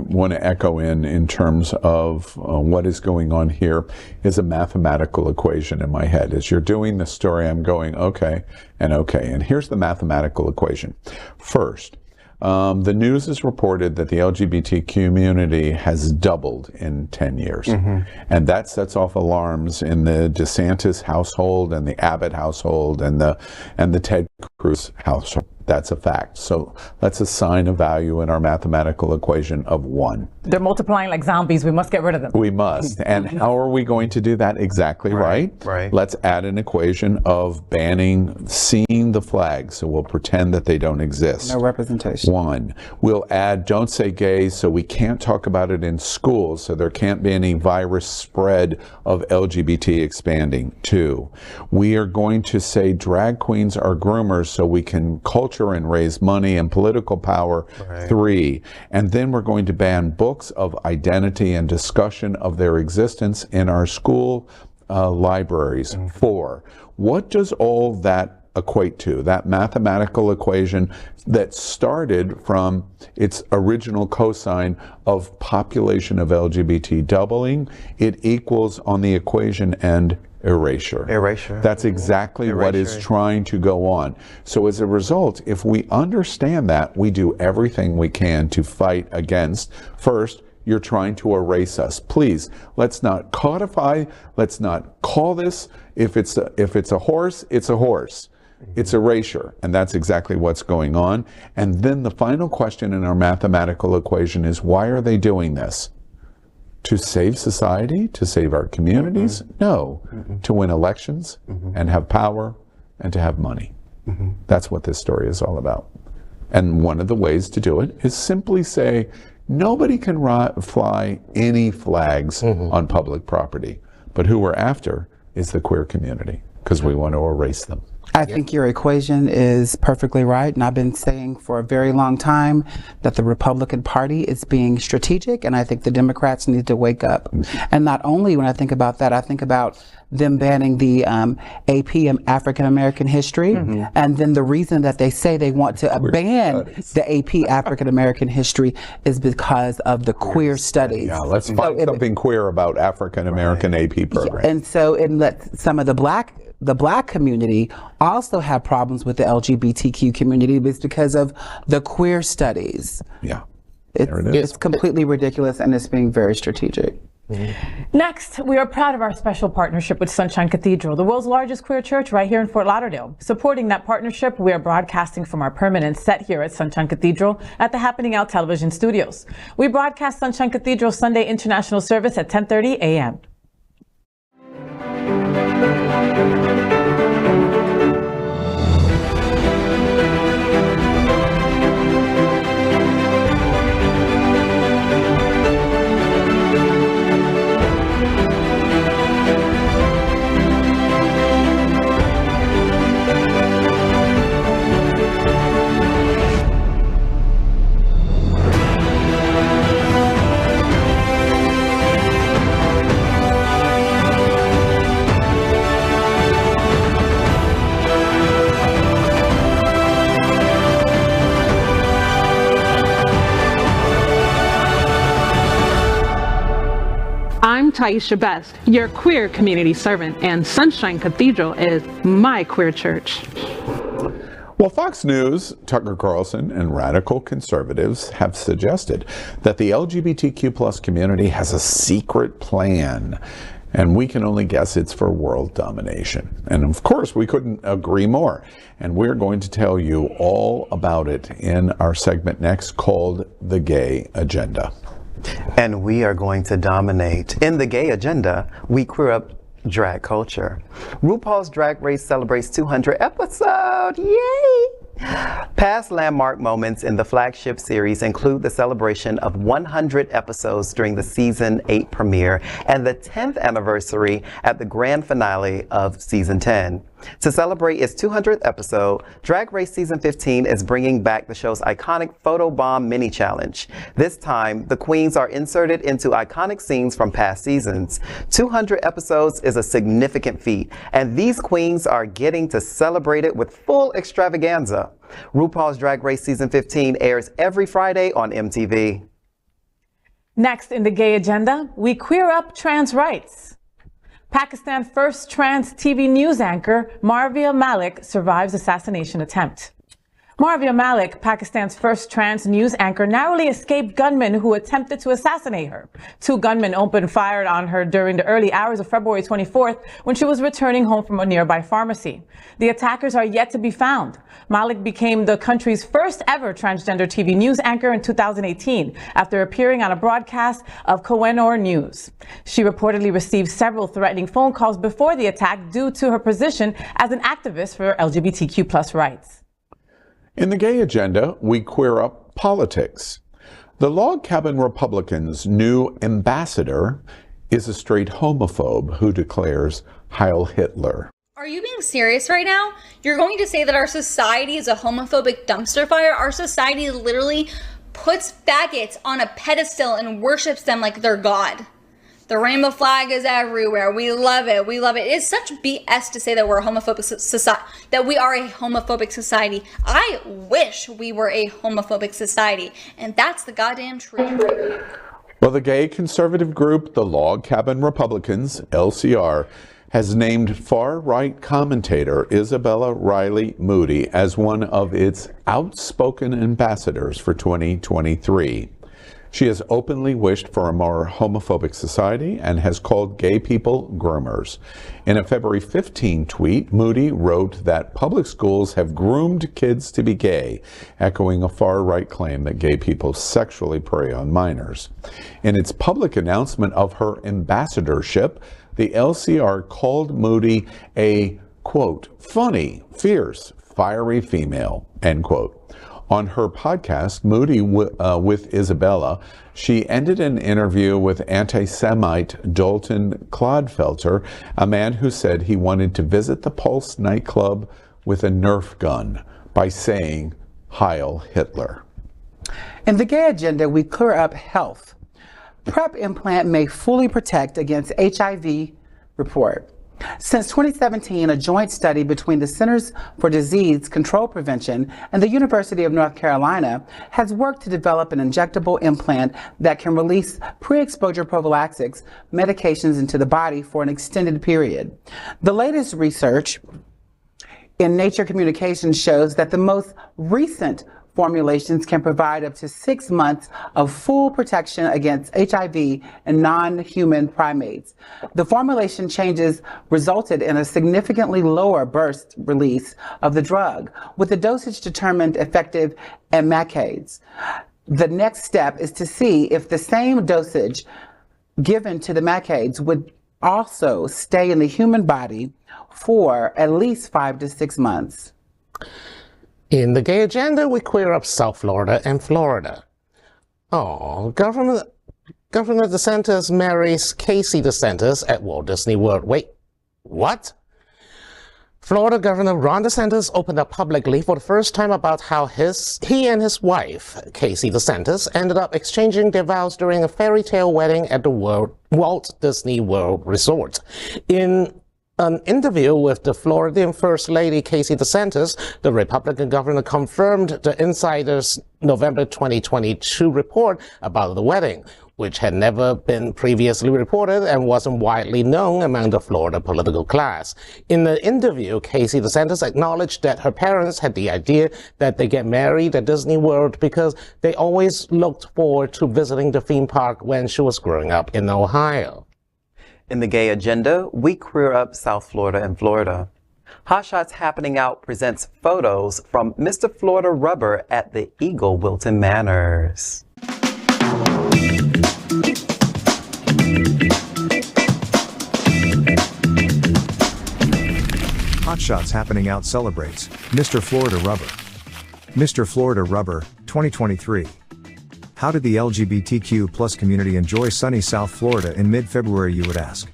want to echo in terms of what is going on here is a mathematical equation in my head. As you're doing the story, I'm going, okay, and here's the mathematical equation. First, the news has reported that the LGBT community has doubled in 10 years. And that sets off alarms in the DeSantis household and the Abbott household and the Ted Cruz household. That's a fact. So let's assign a value in our mathematical equation of 1. They're multiplying like zombies. We must get rid of them. We must. And how are we going to do that? Exactly right. Let's add an equation of banning seeing the flag. So we'll pretend that they don't exist. No representation. 1. We'll add don't say gay, so we can't talk about it in schools, so there can't be any virus spread of LGBT expanding. 2. We are going to say drag queens are groomers, so we can culture and raise money and political power. 3. And then we're going to ban books of identity and discussion of their existence in our school libraries. 4. What does all that equate to? That mathematical equation that started from its original cosine of population of LGBT doubling, it equals on the equation end erasure. That's exactly what is trying to go on. So as a result, if we understand that, we do everything we can to fight against. First, you're trying to erase us. Please, let's not codify, let's not call this, if it's a horse, it's a horse. it's erasure, and that's exactly what's going on. And then the final question in our mathematical equation is, why are they doing this? To save society? To save our communities? No. To win elections and have power and to have money. That's what this story is all about. And one of the ways to do it is simply say, nobody can fly any flags on public property. But who we're after is the queer community, because we want to erase them. I think your equation is perfectly right, and I've been saying for a very long time that the Republican Party is being strategic, and I think the Democrats need to wake up. And not only when I think about that, I think about them banning the AP African American history, and then the reason that they say they want to ban the AP African American history is because of the queer studies. Yeah, let's find something queer about African American AP program. And so it lets some of the black community also have problems with the LGBTQ community. It's because of the queer studies. Yeah, it's completely ridiculous, and it's being very strategic. Next, we are proud of our special partnership with Sunshine Cathedral, the world's largest queer church right here in Fort Lauderdale. Supporting that partnership, we are broadcasting from our permanent set here at Sunshine Cathedral at the Happening Out television studios. We broadcast Sunshine Cathedral Sunday International Service at 10:30 a.m. I'm Taisha Best, your queer community servant, and Sunshine Cathedral is my queer church. Well, Fox News, Tucker Carlson, and radical conservatives have suggested that the LGBTQ plus community has a secret plan, and we can only guess it's for world domination. And of course, we couldn't agree more. And we're going to tell you all about it in our segment next called The Gay Agenda. And we are going to dominate. In the gay agenda, we queer up drag culture. RuPaul's Drag Race celebrates 200 episodes. Yay! Past landmark moments in the flagship series include the celebration of 100 episodes during the season 8 premiere and the 10th anniversary at the grand finale of season 10. To celebrate its 200th episode, Drag Race Season 15 is bringing back the show's iconic photo bomb mini challenge. This time, the queens are inserted into iconic scenes from past seasons. 200 episodes is a significant feat, and these queens are getting to celebrate it with full extravaganza. RuPaul's Drag Race Season 15 airs every Friday on MTV. Next in the gay agenda, we queer up trans rights. Pakistan's first trans TV news anchor, Marvia Malik, survives assassination attempt. Marvia Malik, Pakistan's first trans news anchor, narrowly escaped gunmen who attempted to assassinate her. 2 gunmen opened fire on her during the early hours of February 24th when she was returning home from a nearby pharmacy. The attackers are yet to be found. Malik became the country's first ever transgender TV news anchor in 2018 after appearing on a broadcast of Huen News. She reportedly received several threatening phone calls before the attack due to her position as an activist for LGBTQ plus rights. In the gay agenda, we queer up politics. The Log Cabin Republicans' new ambassador is a straight homophobe who declares Heil Hitler. Are you being serious right now? You're going to say that our society is a homophobic dumpster fire? Our society literally puts faggots on a pedestal and worships them like they're God. The rainbow flag is everywhere. We love it. We love it. It's such BS to say that we're a homophobic society, that we are a homophobic society. I wish we were a homophobic society, and that's the goddamn truth. Well, the gay conservative group, the Log Cabin Republicans, LCR, has named far-right commentator Isabella Riley Moody as one of its outspoken ambassadors for 2023. She has openly wished for a more homophobic society and has called gay people groomers. In a February 15 tweet, Moody wrote that public schools have groomed kids to be gay, echoing a far-right claim that gay people sexually prey on minors. In its public announcement of her ambassadorship, the LCR called Moody a, quote, funny, fierce, fiery female, end quote. On her podcast, Moody with Isabella, she ended an interview with anti-Semite Dalton Clodfelter, a man who said he wanted to visit the Pulse nightclub with a Nerf gun, by saying, Heil Hitler. In the gay agenda, we clear up health. PrEP implant may fully protect against HIV report. Since 2017, a joint study between the Centers for Disease Control Prevention and the University of North Carolina has worked to develop an injectable implant that can release pre-exposure prophylaxis medications into the body for an extended period. The latest research in Nature Communications shows that the most recent formulations can provide up to 6 months of full protection against HIV in non-human primates. The formulation changes resulted in a significantly lower burst release of the drug, with the dosage determined effective in macades. The next step is to see if the same dosage given to the macades would also stay in the human body for at least 5 to 6 months. In the gay agenda, we queer up South Florida and Florida. Oh, Governor DeSantis marries Casey DeSantis at Walt Disney World. Wait, what? Florida Governor Ron DeSantis opened up publicly for the first time about how he and his wife, Casey DeSantis, ended up exchanging their vows during a fairy tale wedding at the Walt Disney World Resort. In an interview with the Floridian First Lady Casey DeSantis, the Republican governor confirmed the Insider's November 2022 report about the wedding, which had never been previously reported and wasn't widely known among the Florida political class. In the interview, Casey DeSantis acknowledged that her parents had the idea that they get married at Disney World because they always looked forward to visiting the theme park when she was growing up in Ohio. In the gay agenda, we queer up South Florida and Florida. HotShots Happening Out presents photos from Mr. Florida Rubber at the Eagle Wilton Manors. HotShots Happening Out celebrates Mr. Florida Rubber. Mr. Florida Rubber, 2023. How did the LGBTQ plus community enjoy sunny South Florida in mid-February, you would ask?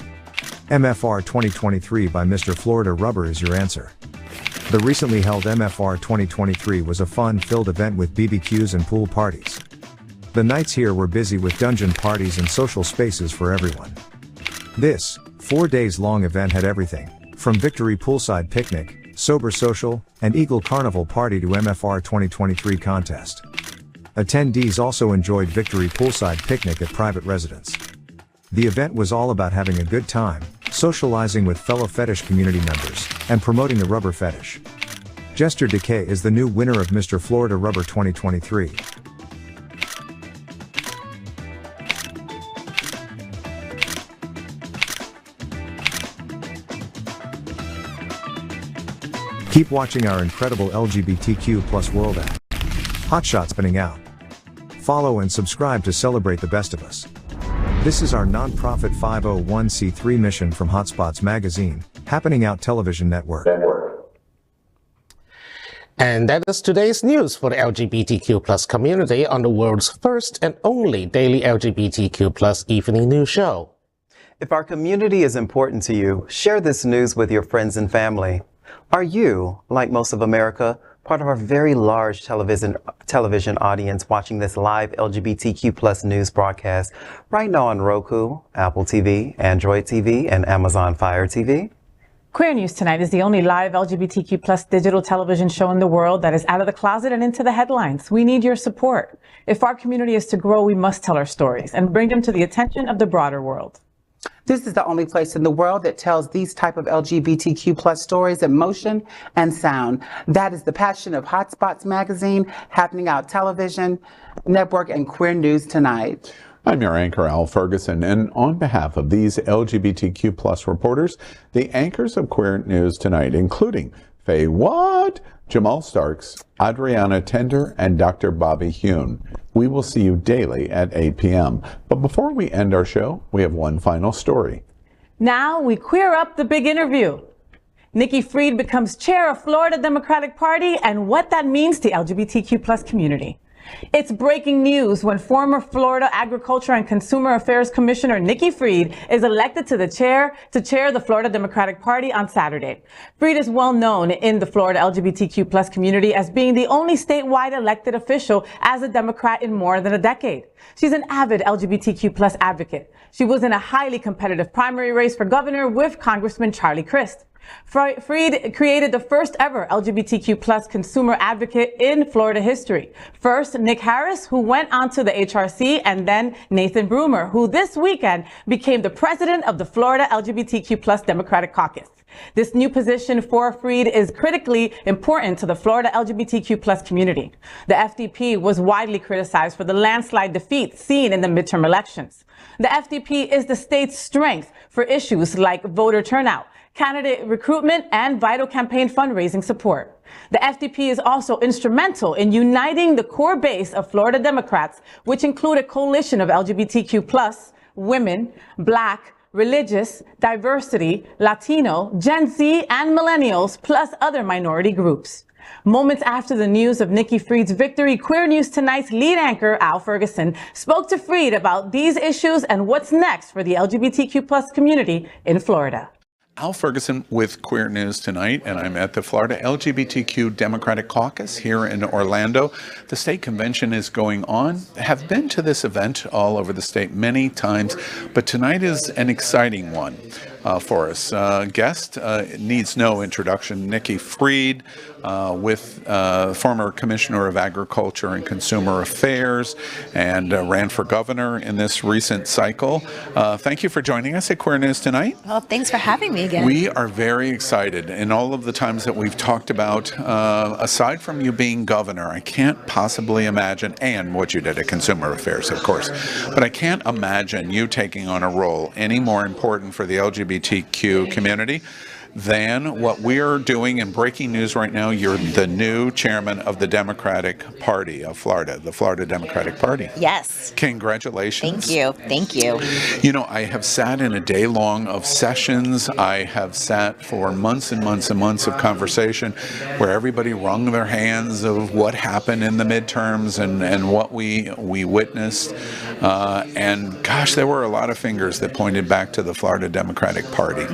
MFR 2023 by Mr. Florida Rubber is your answer. The recently held MFR 2023 was a fun-filled event with BBQs and pool parties. The nights here were busy with dungeon parties and social spaces for everyone. This 4 days long event had everything from Victory Poolside Picnic, Sober Social, and Eagle Carnival Party to MFR 2023 contest. Attendees also enjoyed Victory Poolside Picnic at private residence. The event was all about having a good time, socializing with fellow fetish community members, and promoting the rubber fetish. Jester Decay is the new winner of Mr. Florida Rubber 2023. Keep watching our incredible LGBTQ plus world app. HotShots Happening Out. Follow and subscribe to celebrate the best of us. This is our non-profit 501c3 mission from Hotspots Magazine, Happening Out Television Network. And that is today's news for the LGBTQ plus community on the world's first and only daily LGBTQ plus evening news show. If our community is important to you, share this news with your friends and family. Are you, like most of America, part of our very large television audience watching this live LGBTQ plus news broadcast right now on Roku, Apple TV, Android TV, and Amazon Fire TV? Queer News Tonight is the only live LGBTQ plus digital television show in the world that is out of the closet and into the headlines. We need your support. If our community is to grow, we must tell our stories and bring them to the attention of the broader world. This is the only place in the world that tells these type of LGBTQ plus stories in motion and sound. That is the passion of HotSpots magazine, Happening Out Television Network, and Queer News Tonight. I'm your anchor, Al Ferguson, and on behalf of these LGBTQ plus reporters, the anchors of Queer News Tonight, including FayWhat, Jamaal Starks, Adrianna Tender, and Dr. Bobby Huen. We will see you daily at 8 p.m. But before we end our show, we have one final story. Now we queer up the big interview. Nikki Fried becomes chair of Florida Democratic Party and what that means to LGBTQ plus community. It's breaking news when former Florida Agriculture and Consumer Affairs Commissioner Nikki Fried is elected to chair the Florida Democratic Party on Saturday. Fried is well known in the Florida LGBTQ plus community as being the only statewide elected official as a Democrat in more than a decade. She's an avid LGBTQ plus advocate. She was in a highly competitive primary race for governor with Congressman Charlie Crist. Fried created the first ever LGBTQ plus consumer advocate in Florida history. First, Nick Harris, who went on to the HRC, and then Nathan Brumer, who this weekend became the president of the Florida LGBTQ plus Democratic Caucus. This new position for Fried is critically important to the Florida LGBTQ plus community. The FDP was widely criticized for the landslide defeat seen in the midterm elections. The FDP is the state's strength for issues like voter turnout, candidate recruitment, and vital campaign fundraising support. The FDP is also instrumental in uniting the core base of Florida Democrats, which include a coalition of LGBTQ+, women, Black, religious, diversity, Latino, Gen Z, and millennials, plus other minority groups. Moments after the news of Nikki Fried's victory, Queer News Tonight's lead anchor, Al Ferguson, spoke to Fried about these issues and what's next for the LGBTQ+ community in Florida. Al Ferguson with Queer News Tonight, and I'm at the Florida LGBTQ Democratic Caucus here in Orlando. The state convention is going on. Have been to this event all over the state many times, but tonight is an exciting one for us. Guest needs no introduction, Nikki Fried, with former Commissioner of Agriculture and Consumer Affairs, and ran for governor in this recent cycle. Thank you for joining us at Queer News Tonight. Well, thanks for having me again. We are very excited. In all of the times that we've talked about, aside from you being governor, I can't possibly imagine, and what you did at Consumer Affairs, of course, but I can't imagine you taking on a role any more important for the LGBTQ community than what we're doing in breaking news right now. You're the new chairman of the Democratic Party of Florida, the Florida Democratic Party. Yes. Congratulations. Thank you. Thank you. You know, I have sat in a day long of sessions. I have sat for months and months and months of conversation where everybody wrung their hands of what happened in the midterms and what we witnessed. And gosh, there were a lot of fingers that pointed back to the Florida Democratic Party.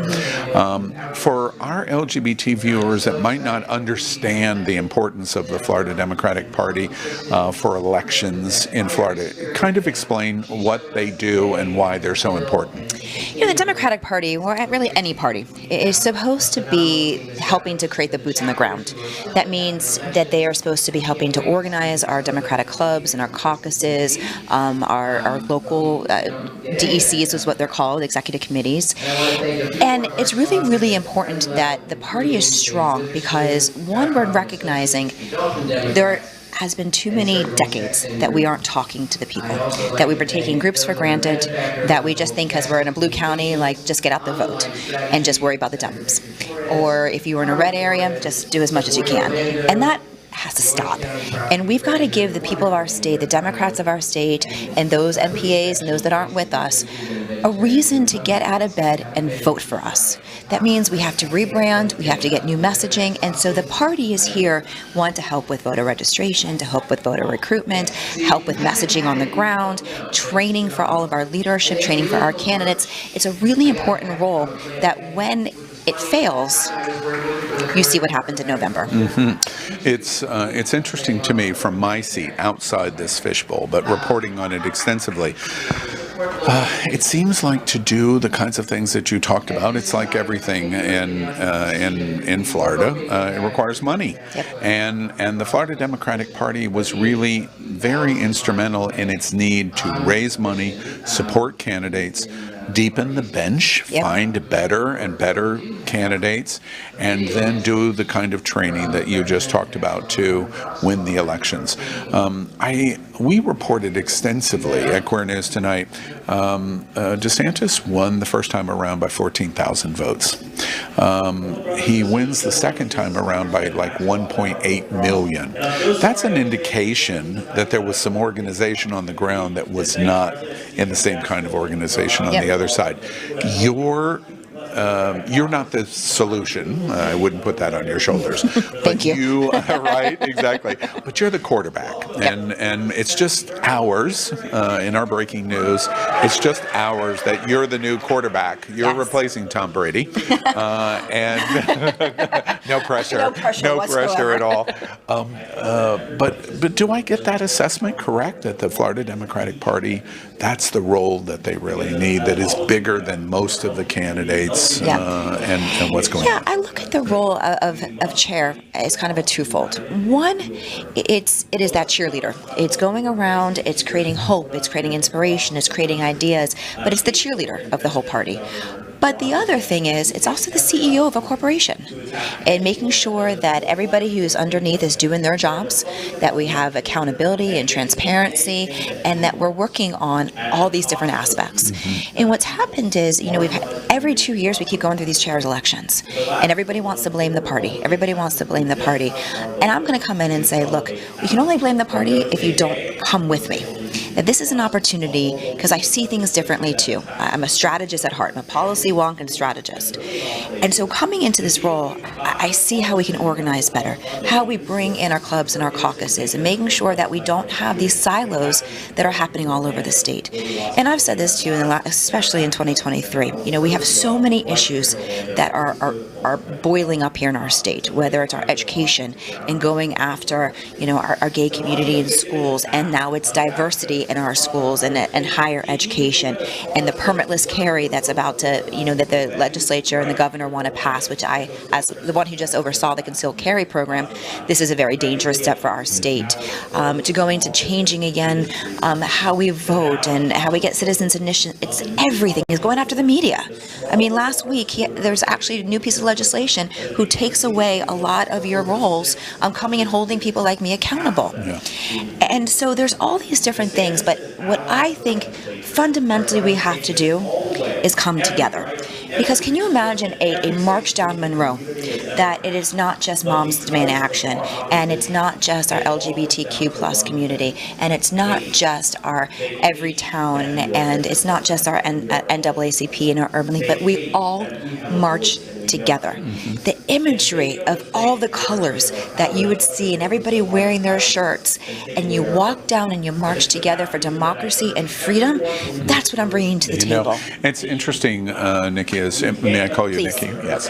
For our LGBT viewers that might not understand the importance of the Florida Democratic Party for elections in Florida, kind of explain what they do and why they're so important. You know, the Democratic Party, or really any party, is supposed to be helping to create the boots on the ground. That means that they are supposed to be helping to organize our Democratic clubs and our caucuses, our local DECs is what they're called, executive committees. And it's really, really important that the party is strong because, one, we're recognizing there has been too many decades that we aren't talking to the people, that we were taking groups for granted, that we just think because we're in a blue county, like, just get out the vote and just worry about the dumps. Or if you were in a red area, just do as much as you can. And that has to stop. And we've got to give the people of our state, the Democrats of our state, and those MPAs and those that aren't with us, a reason to get out of bed and vote for us. That means we have to rebrand, we have to get new messaging, and so the party is here, one, to help with voter registration, to help with voter recruitment, help with messaging on the ground, training for all of our leadership, training for our candidates. It's a really important role that when it fails, you see what happened in November. Mm-hmm. It's interesting to me from my seat outside this fishbowl, but reporting on it extensively. It seems like to do the kinds of things that you talked about, it's like everything in Florida. It requires money, yep. And the Florida Democratic Party was really very instrumental in its need to raise money, support candidates, deepen the bench, find better and better candidates, and then do the kind of training that you just talked about to win the elections. We reported extensively at Queer News Tonight, DeSantis won the first time around by 14,000 votes. He wins the second time around by like 1.8 million. That's an indication that there was some organization on the ground that was not in the same kind of organization on the other side. You're not the solution. I wouldn't put that on your shoulders. But you right, exactly. But you're the quarterback, and it's just hours in our breaking news. It's just hours that you're the new quarterback. You're replacing Tom Brady, and no pressure, no pressure at all. But do I get that assessment correct? That the Florida Democratic Party, that's the role that they really need. That is bigger than most of the candidates. And what's going on? Yeah, I look at the role of chair as kind of a twofold. One, it is that cheerleader. It's going around, it's creating hope, it's creating inspiration, it's creating ideas, but it's the cheerleader of the whole party. But the other thing is, it's also the CEO of a corporation, and making sure that everybody who's underneath is doing their jobs, that we have accountability and transparency, and that we're working on all these different aspects. And what's happened is, we've had, every 2 years we keep going through these chairs elections, and everybody wants to blame the party. Everybody wants to blame the party. And I'm going to come in and say, look, we can only blame the party if you don't come with me. That this is an opportunity, because I see things differently too. I'm a strategist at heart. I'm a policy wonk and strategist. And so coming into this role, I see how we can organize better, how we bring in our clubs and our caucuses, and making sure that we don't have these silos that are happening all over the state. And I've said this to you, especially in 2023. We have so many issues that are boiling up here in our state, whether it's our education and going after, our gay community in schools, and now it's diversity in our schools and higher education, and the permitless carry that's about to, that the legislature and the governor want to pass, which I, as the one who just oversaw the concealed carry program, this is a very dangerous step for our state. To going to changing again how we vote and how we get citizens initiative. It's everything. Is going after the media. I mean, last week there's actually a new piece of legislation who takes away a lot of your roles, coming and holding people like me accountable. And so there's all these different things, but what I think fundamentally we have to do is come together. Because can you imagine a march down Monroe, that it is not just Moms Demand Action, and it's not just our LGBTQ plus community, and it's not just our Every Town, and it's not just our NAACP and our Urban League, but we all march together. The imagery of all the colors that you would see and everybody wearing their shirts, and you walk down and you march together for democracy and freedom, that's what I'm bringing to the table. It's interesting, Nikki, may I call you Please. Nikki? Yes.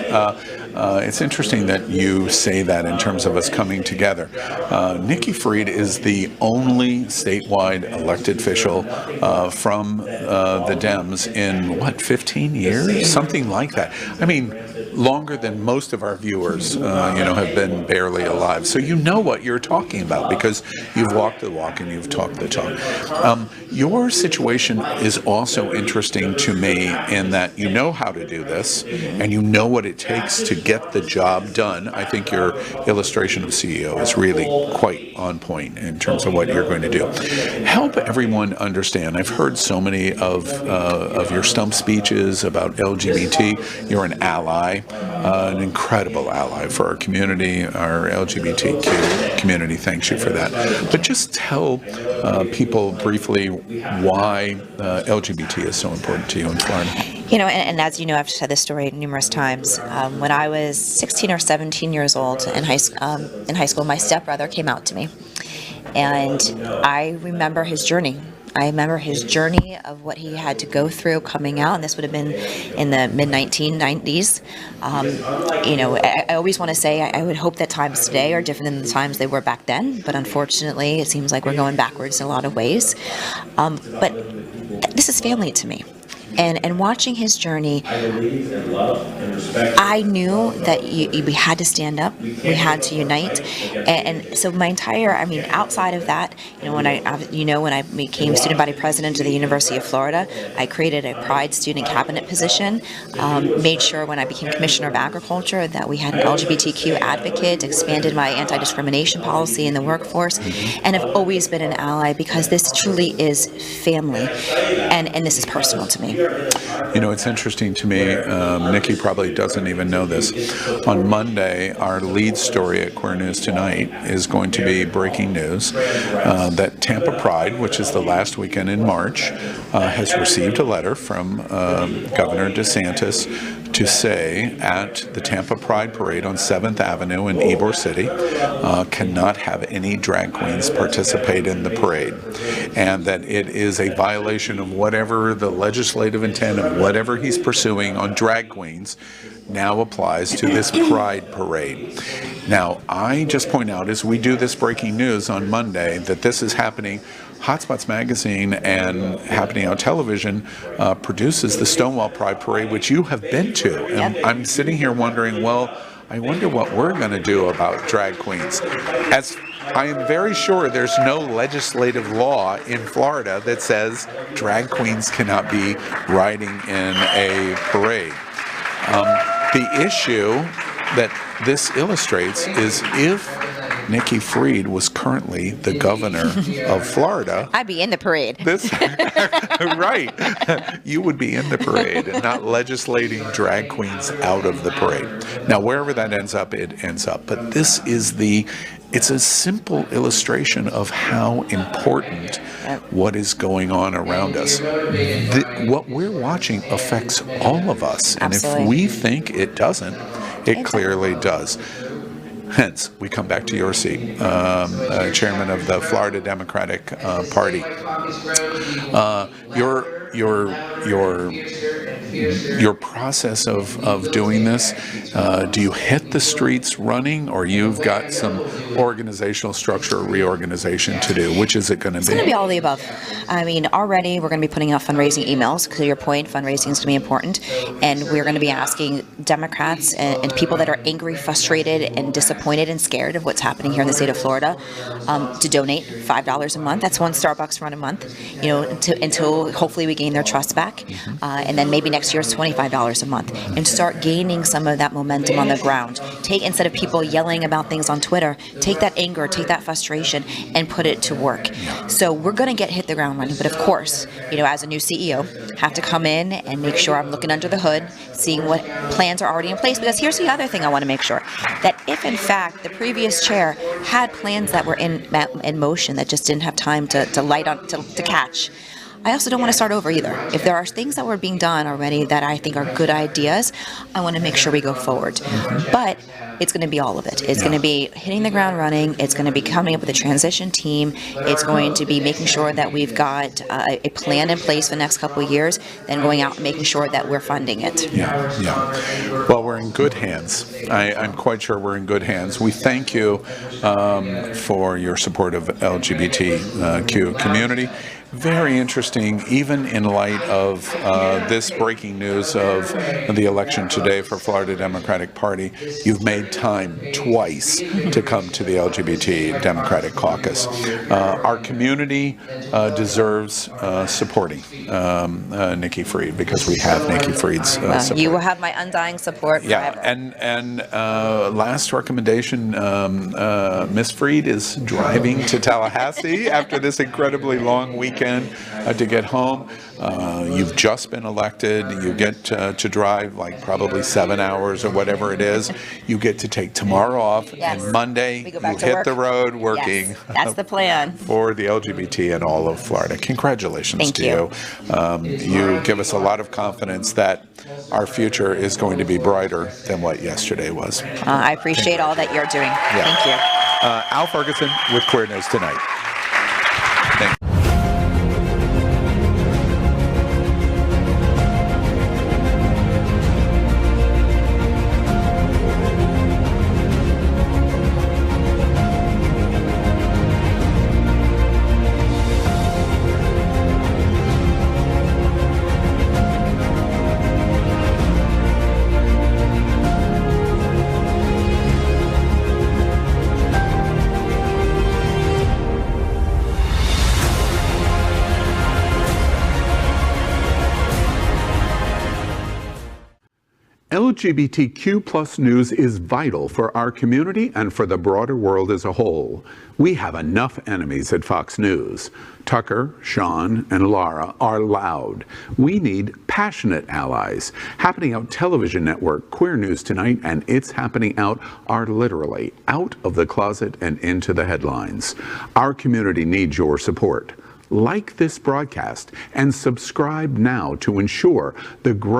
It's interesting that you say that in terms of us coming together. Nikki Fried is the only statewide elected official from the Dems in, 15 years? Something like that. I mean, longer than most of our viewers, have been barely alive. So you know what you're talking about because you've walked the walk and you've talked the talk. Your situation is also interesting to me in that you know how to do this and you know what it takes to get the job done. I think your illustration of CEO is really quite on point in terms of what you're going to do. Help everyone understand. I've heard so many of your stump speeches about LGBT. You're an ally. An incredible ally for our community, our LGBTQ community. Thanks you for that. But just tell people briefly why LGBT is so important to you in Florida. And as you know, I've said this story numerous times. When I was 16 or 17 years old in high school, my stepbrother came out to me, and I remember his journey. I remember his journey of what he had to go through coming out, and this would have been in the mid-1990s. I always want to say I would hope that times today are different than the times they were back then, but unfortunately it seems like we're going backwards in a lot of ways. But this is family to me. And watching his journey, I knew that we had to stand up, we had to unite, and so my entire, outside of that, when I became student body president of the University of Florida, I created a Pride student cabinet position, made sure when I became commissioner of agriculture that we had an LGBTQ advocate, expanded my anti-discrimination policy in the workforce, and have always been an ally because this truly is family, and this is personal to me. It's interesting to me, Nikki probably doesn't even know this. On Monday, our lead story at Queer News Tonight is going to be breaking news that Tampa Pride, which is the last weekend in March, has received a letter from Governor DeSantis to say at the Tampa Pride Parade on 7th Avenue in Ybor City cannot have any drag queens participate in the parade, and that it is a violation of whatever the legislative intent of whatever he's pursuing on drag queens now applies to this Pride Parade. Now, I just point out as we do this breaking news on Monday that this is happening. HotShots magazine and Happening on Television produces the Stonewall Pride Parade, which you have been to. And I'm sitting here wondering, well, I wonder what we're going to do about drag queens. As I am very sure there's no legislative law in Florida that says drag queens cannot be riding in a parade. The issue that this illustrates is if Nikki Fried was currently the governor of Florida, I'd be in the parade. Right. You would be in the parade and not legislating drag queens out of the parade. Now, wherever that ends up, it ends up. But this is it's a simple illustration of how important what is going on around us. What we're watching affects all of us. And Absolutely. if we think it doesn't, it clearly does. Hence, we come back to your seat, chairman of the Florida Democratic Party. Your process of doing this, do you hit the streets running, or you've got some organizational structure or reorganization to do? Which is it going to be? It's going to be all the above. Already we're going to be putting out fundraising emails. To your point, fundraising is going to be important, and we're going to be asking Democrats and people that are angry, frustrated, and disappointed and scared of what's happening here in the state of Florida to donate $5 a month. That's one Starbucks run a month. Until hopefully we gain their trust back, and then maybe next year it's $25 a month, and start gaining some of that momentum on the ground. Instead of people yelling about things on Twitter, take that anger, take that frustration, and put it to work. So we're going to hit the ground running, but of course, as a new CEO, have to come in and make sure I'm looking under the hood, seeing what plans are already in place. Because here's the other thing I want to make sure, that if in fact the previous chair had plans that were in motion that just didn't have time to catch, I also don't want to start over either. If there are things that were being done already that I think are good ideas, I want to make sure we go forward. But it's going to be all of it. It's going to be hitting the ground running. It's going to be coming up with a transition team. It's going to be making sure that we've got a plan in place for the next couple of years, then going out and making sure that we're funding it. Yeah. Well, we're in good hands. I'm quite sure we're in good hands. We thank you for your support of LGBTQ community. Very interesting, even in light of this breaking news of the election today for Florida Democratic Party. You've made time twice to come to the LGBT Democratic Caucus. Our community deserves supporting Nikki Fried, because we have Nikki Fried's support. You will have my undying support forever. And last recommendation, Miss Fried is driving to Tallahassee after this incredibly long weekend to get home. You've just been elected. You get to drive like probably 7 hours or whatever it is. You get to take tomorrow off, and Monday you hit the road working. Yes, that's the plan. For the LGBT in all of Florida. Congratulations to you. You give us a lot of confidence that our future is going to be brighter than what yesterday was. I appreciate all that you're doing. Thank you. Al Ferguson with Queer News Tonight. Thank you. LGBTQ plus news is vital for our community and for the broader world as a whole. We have enough enemies at Fox News. Tucker, Sean, and Laura are loud. We need passionate allies. Happening Out Television Network, Queer News Tonight, and It's Happening Out are literally out of the closet and into the headlines. Our community needs your support. Like this broadcast and subscribe now to ensure the growth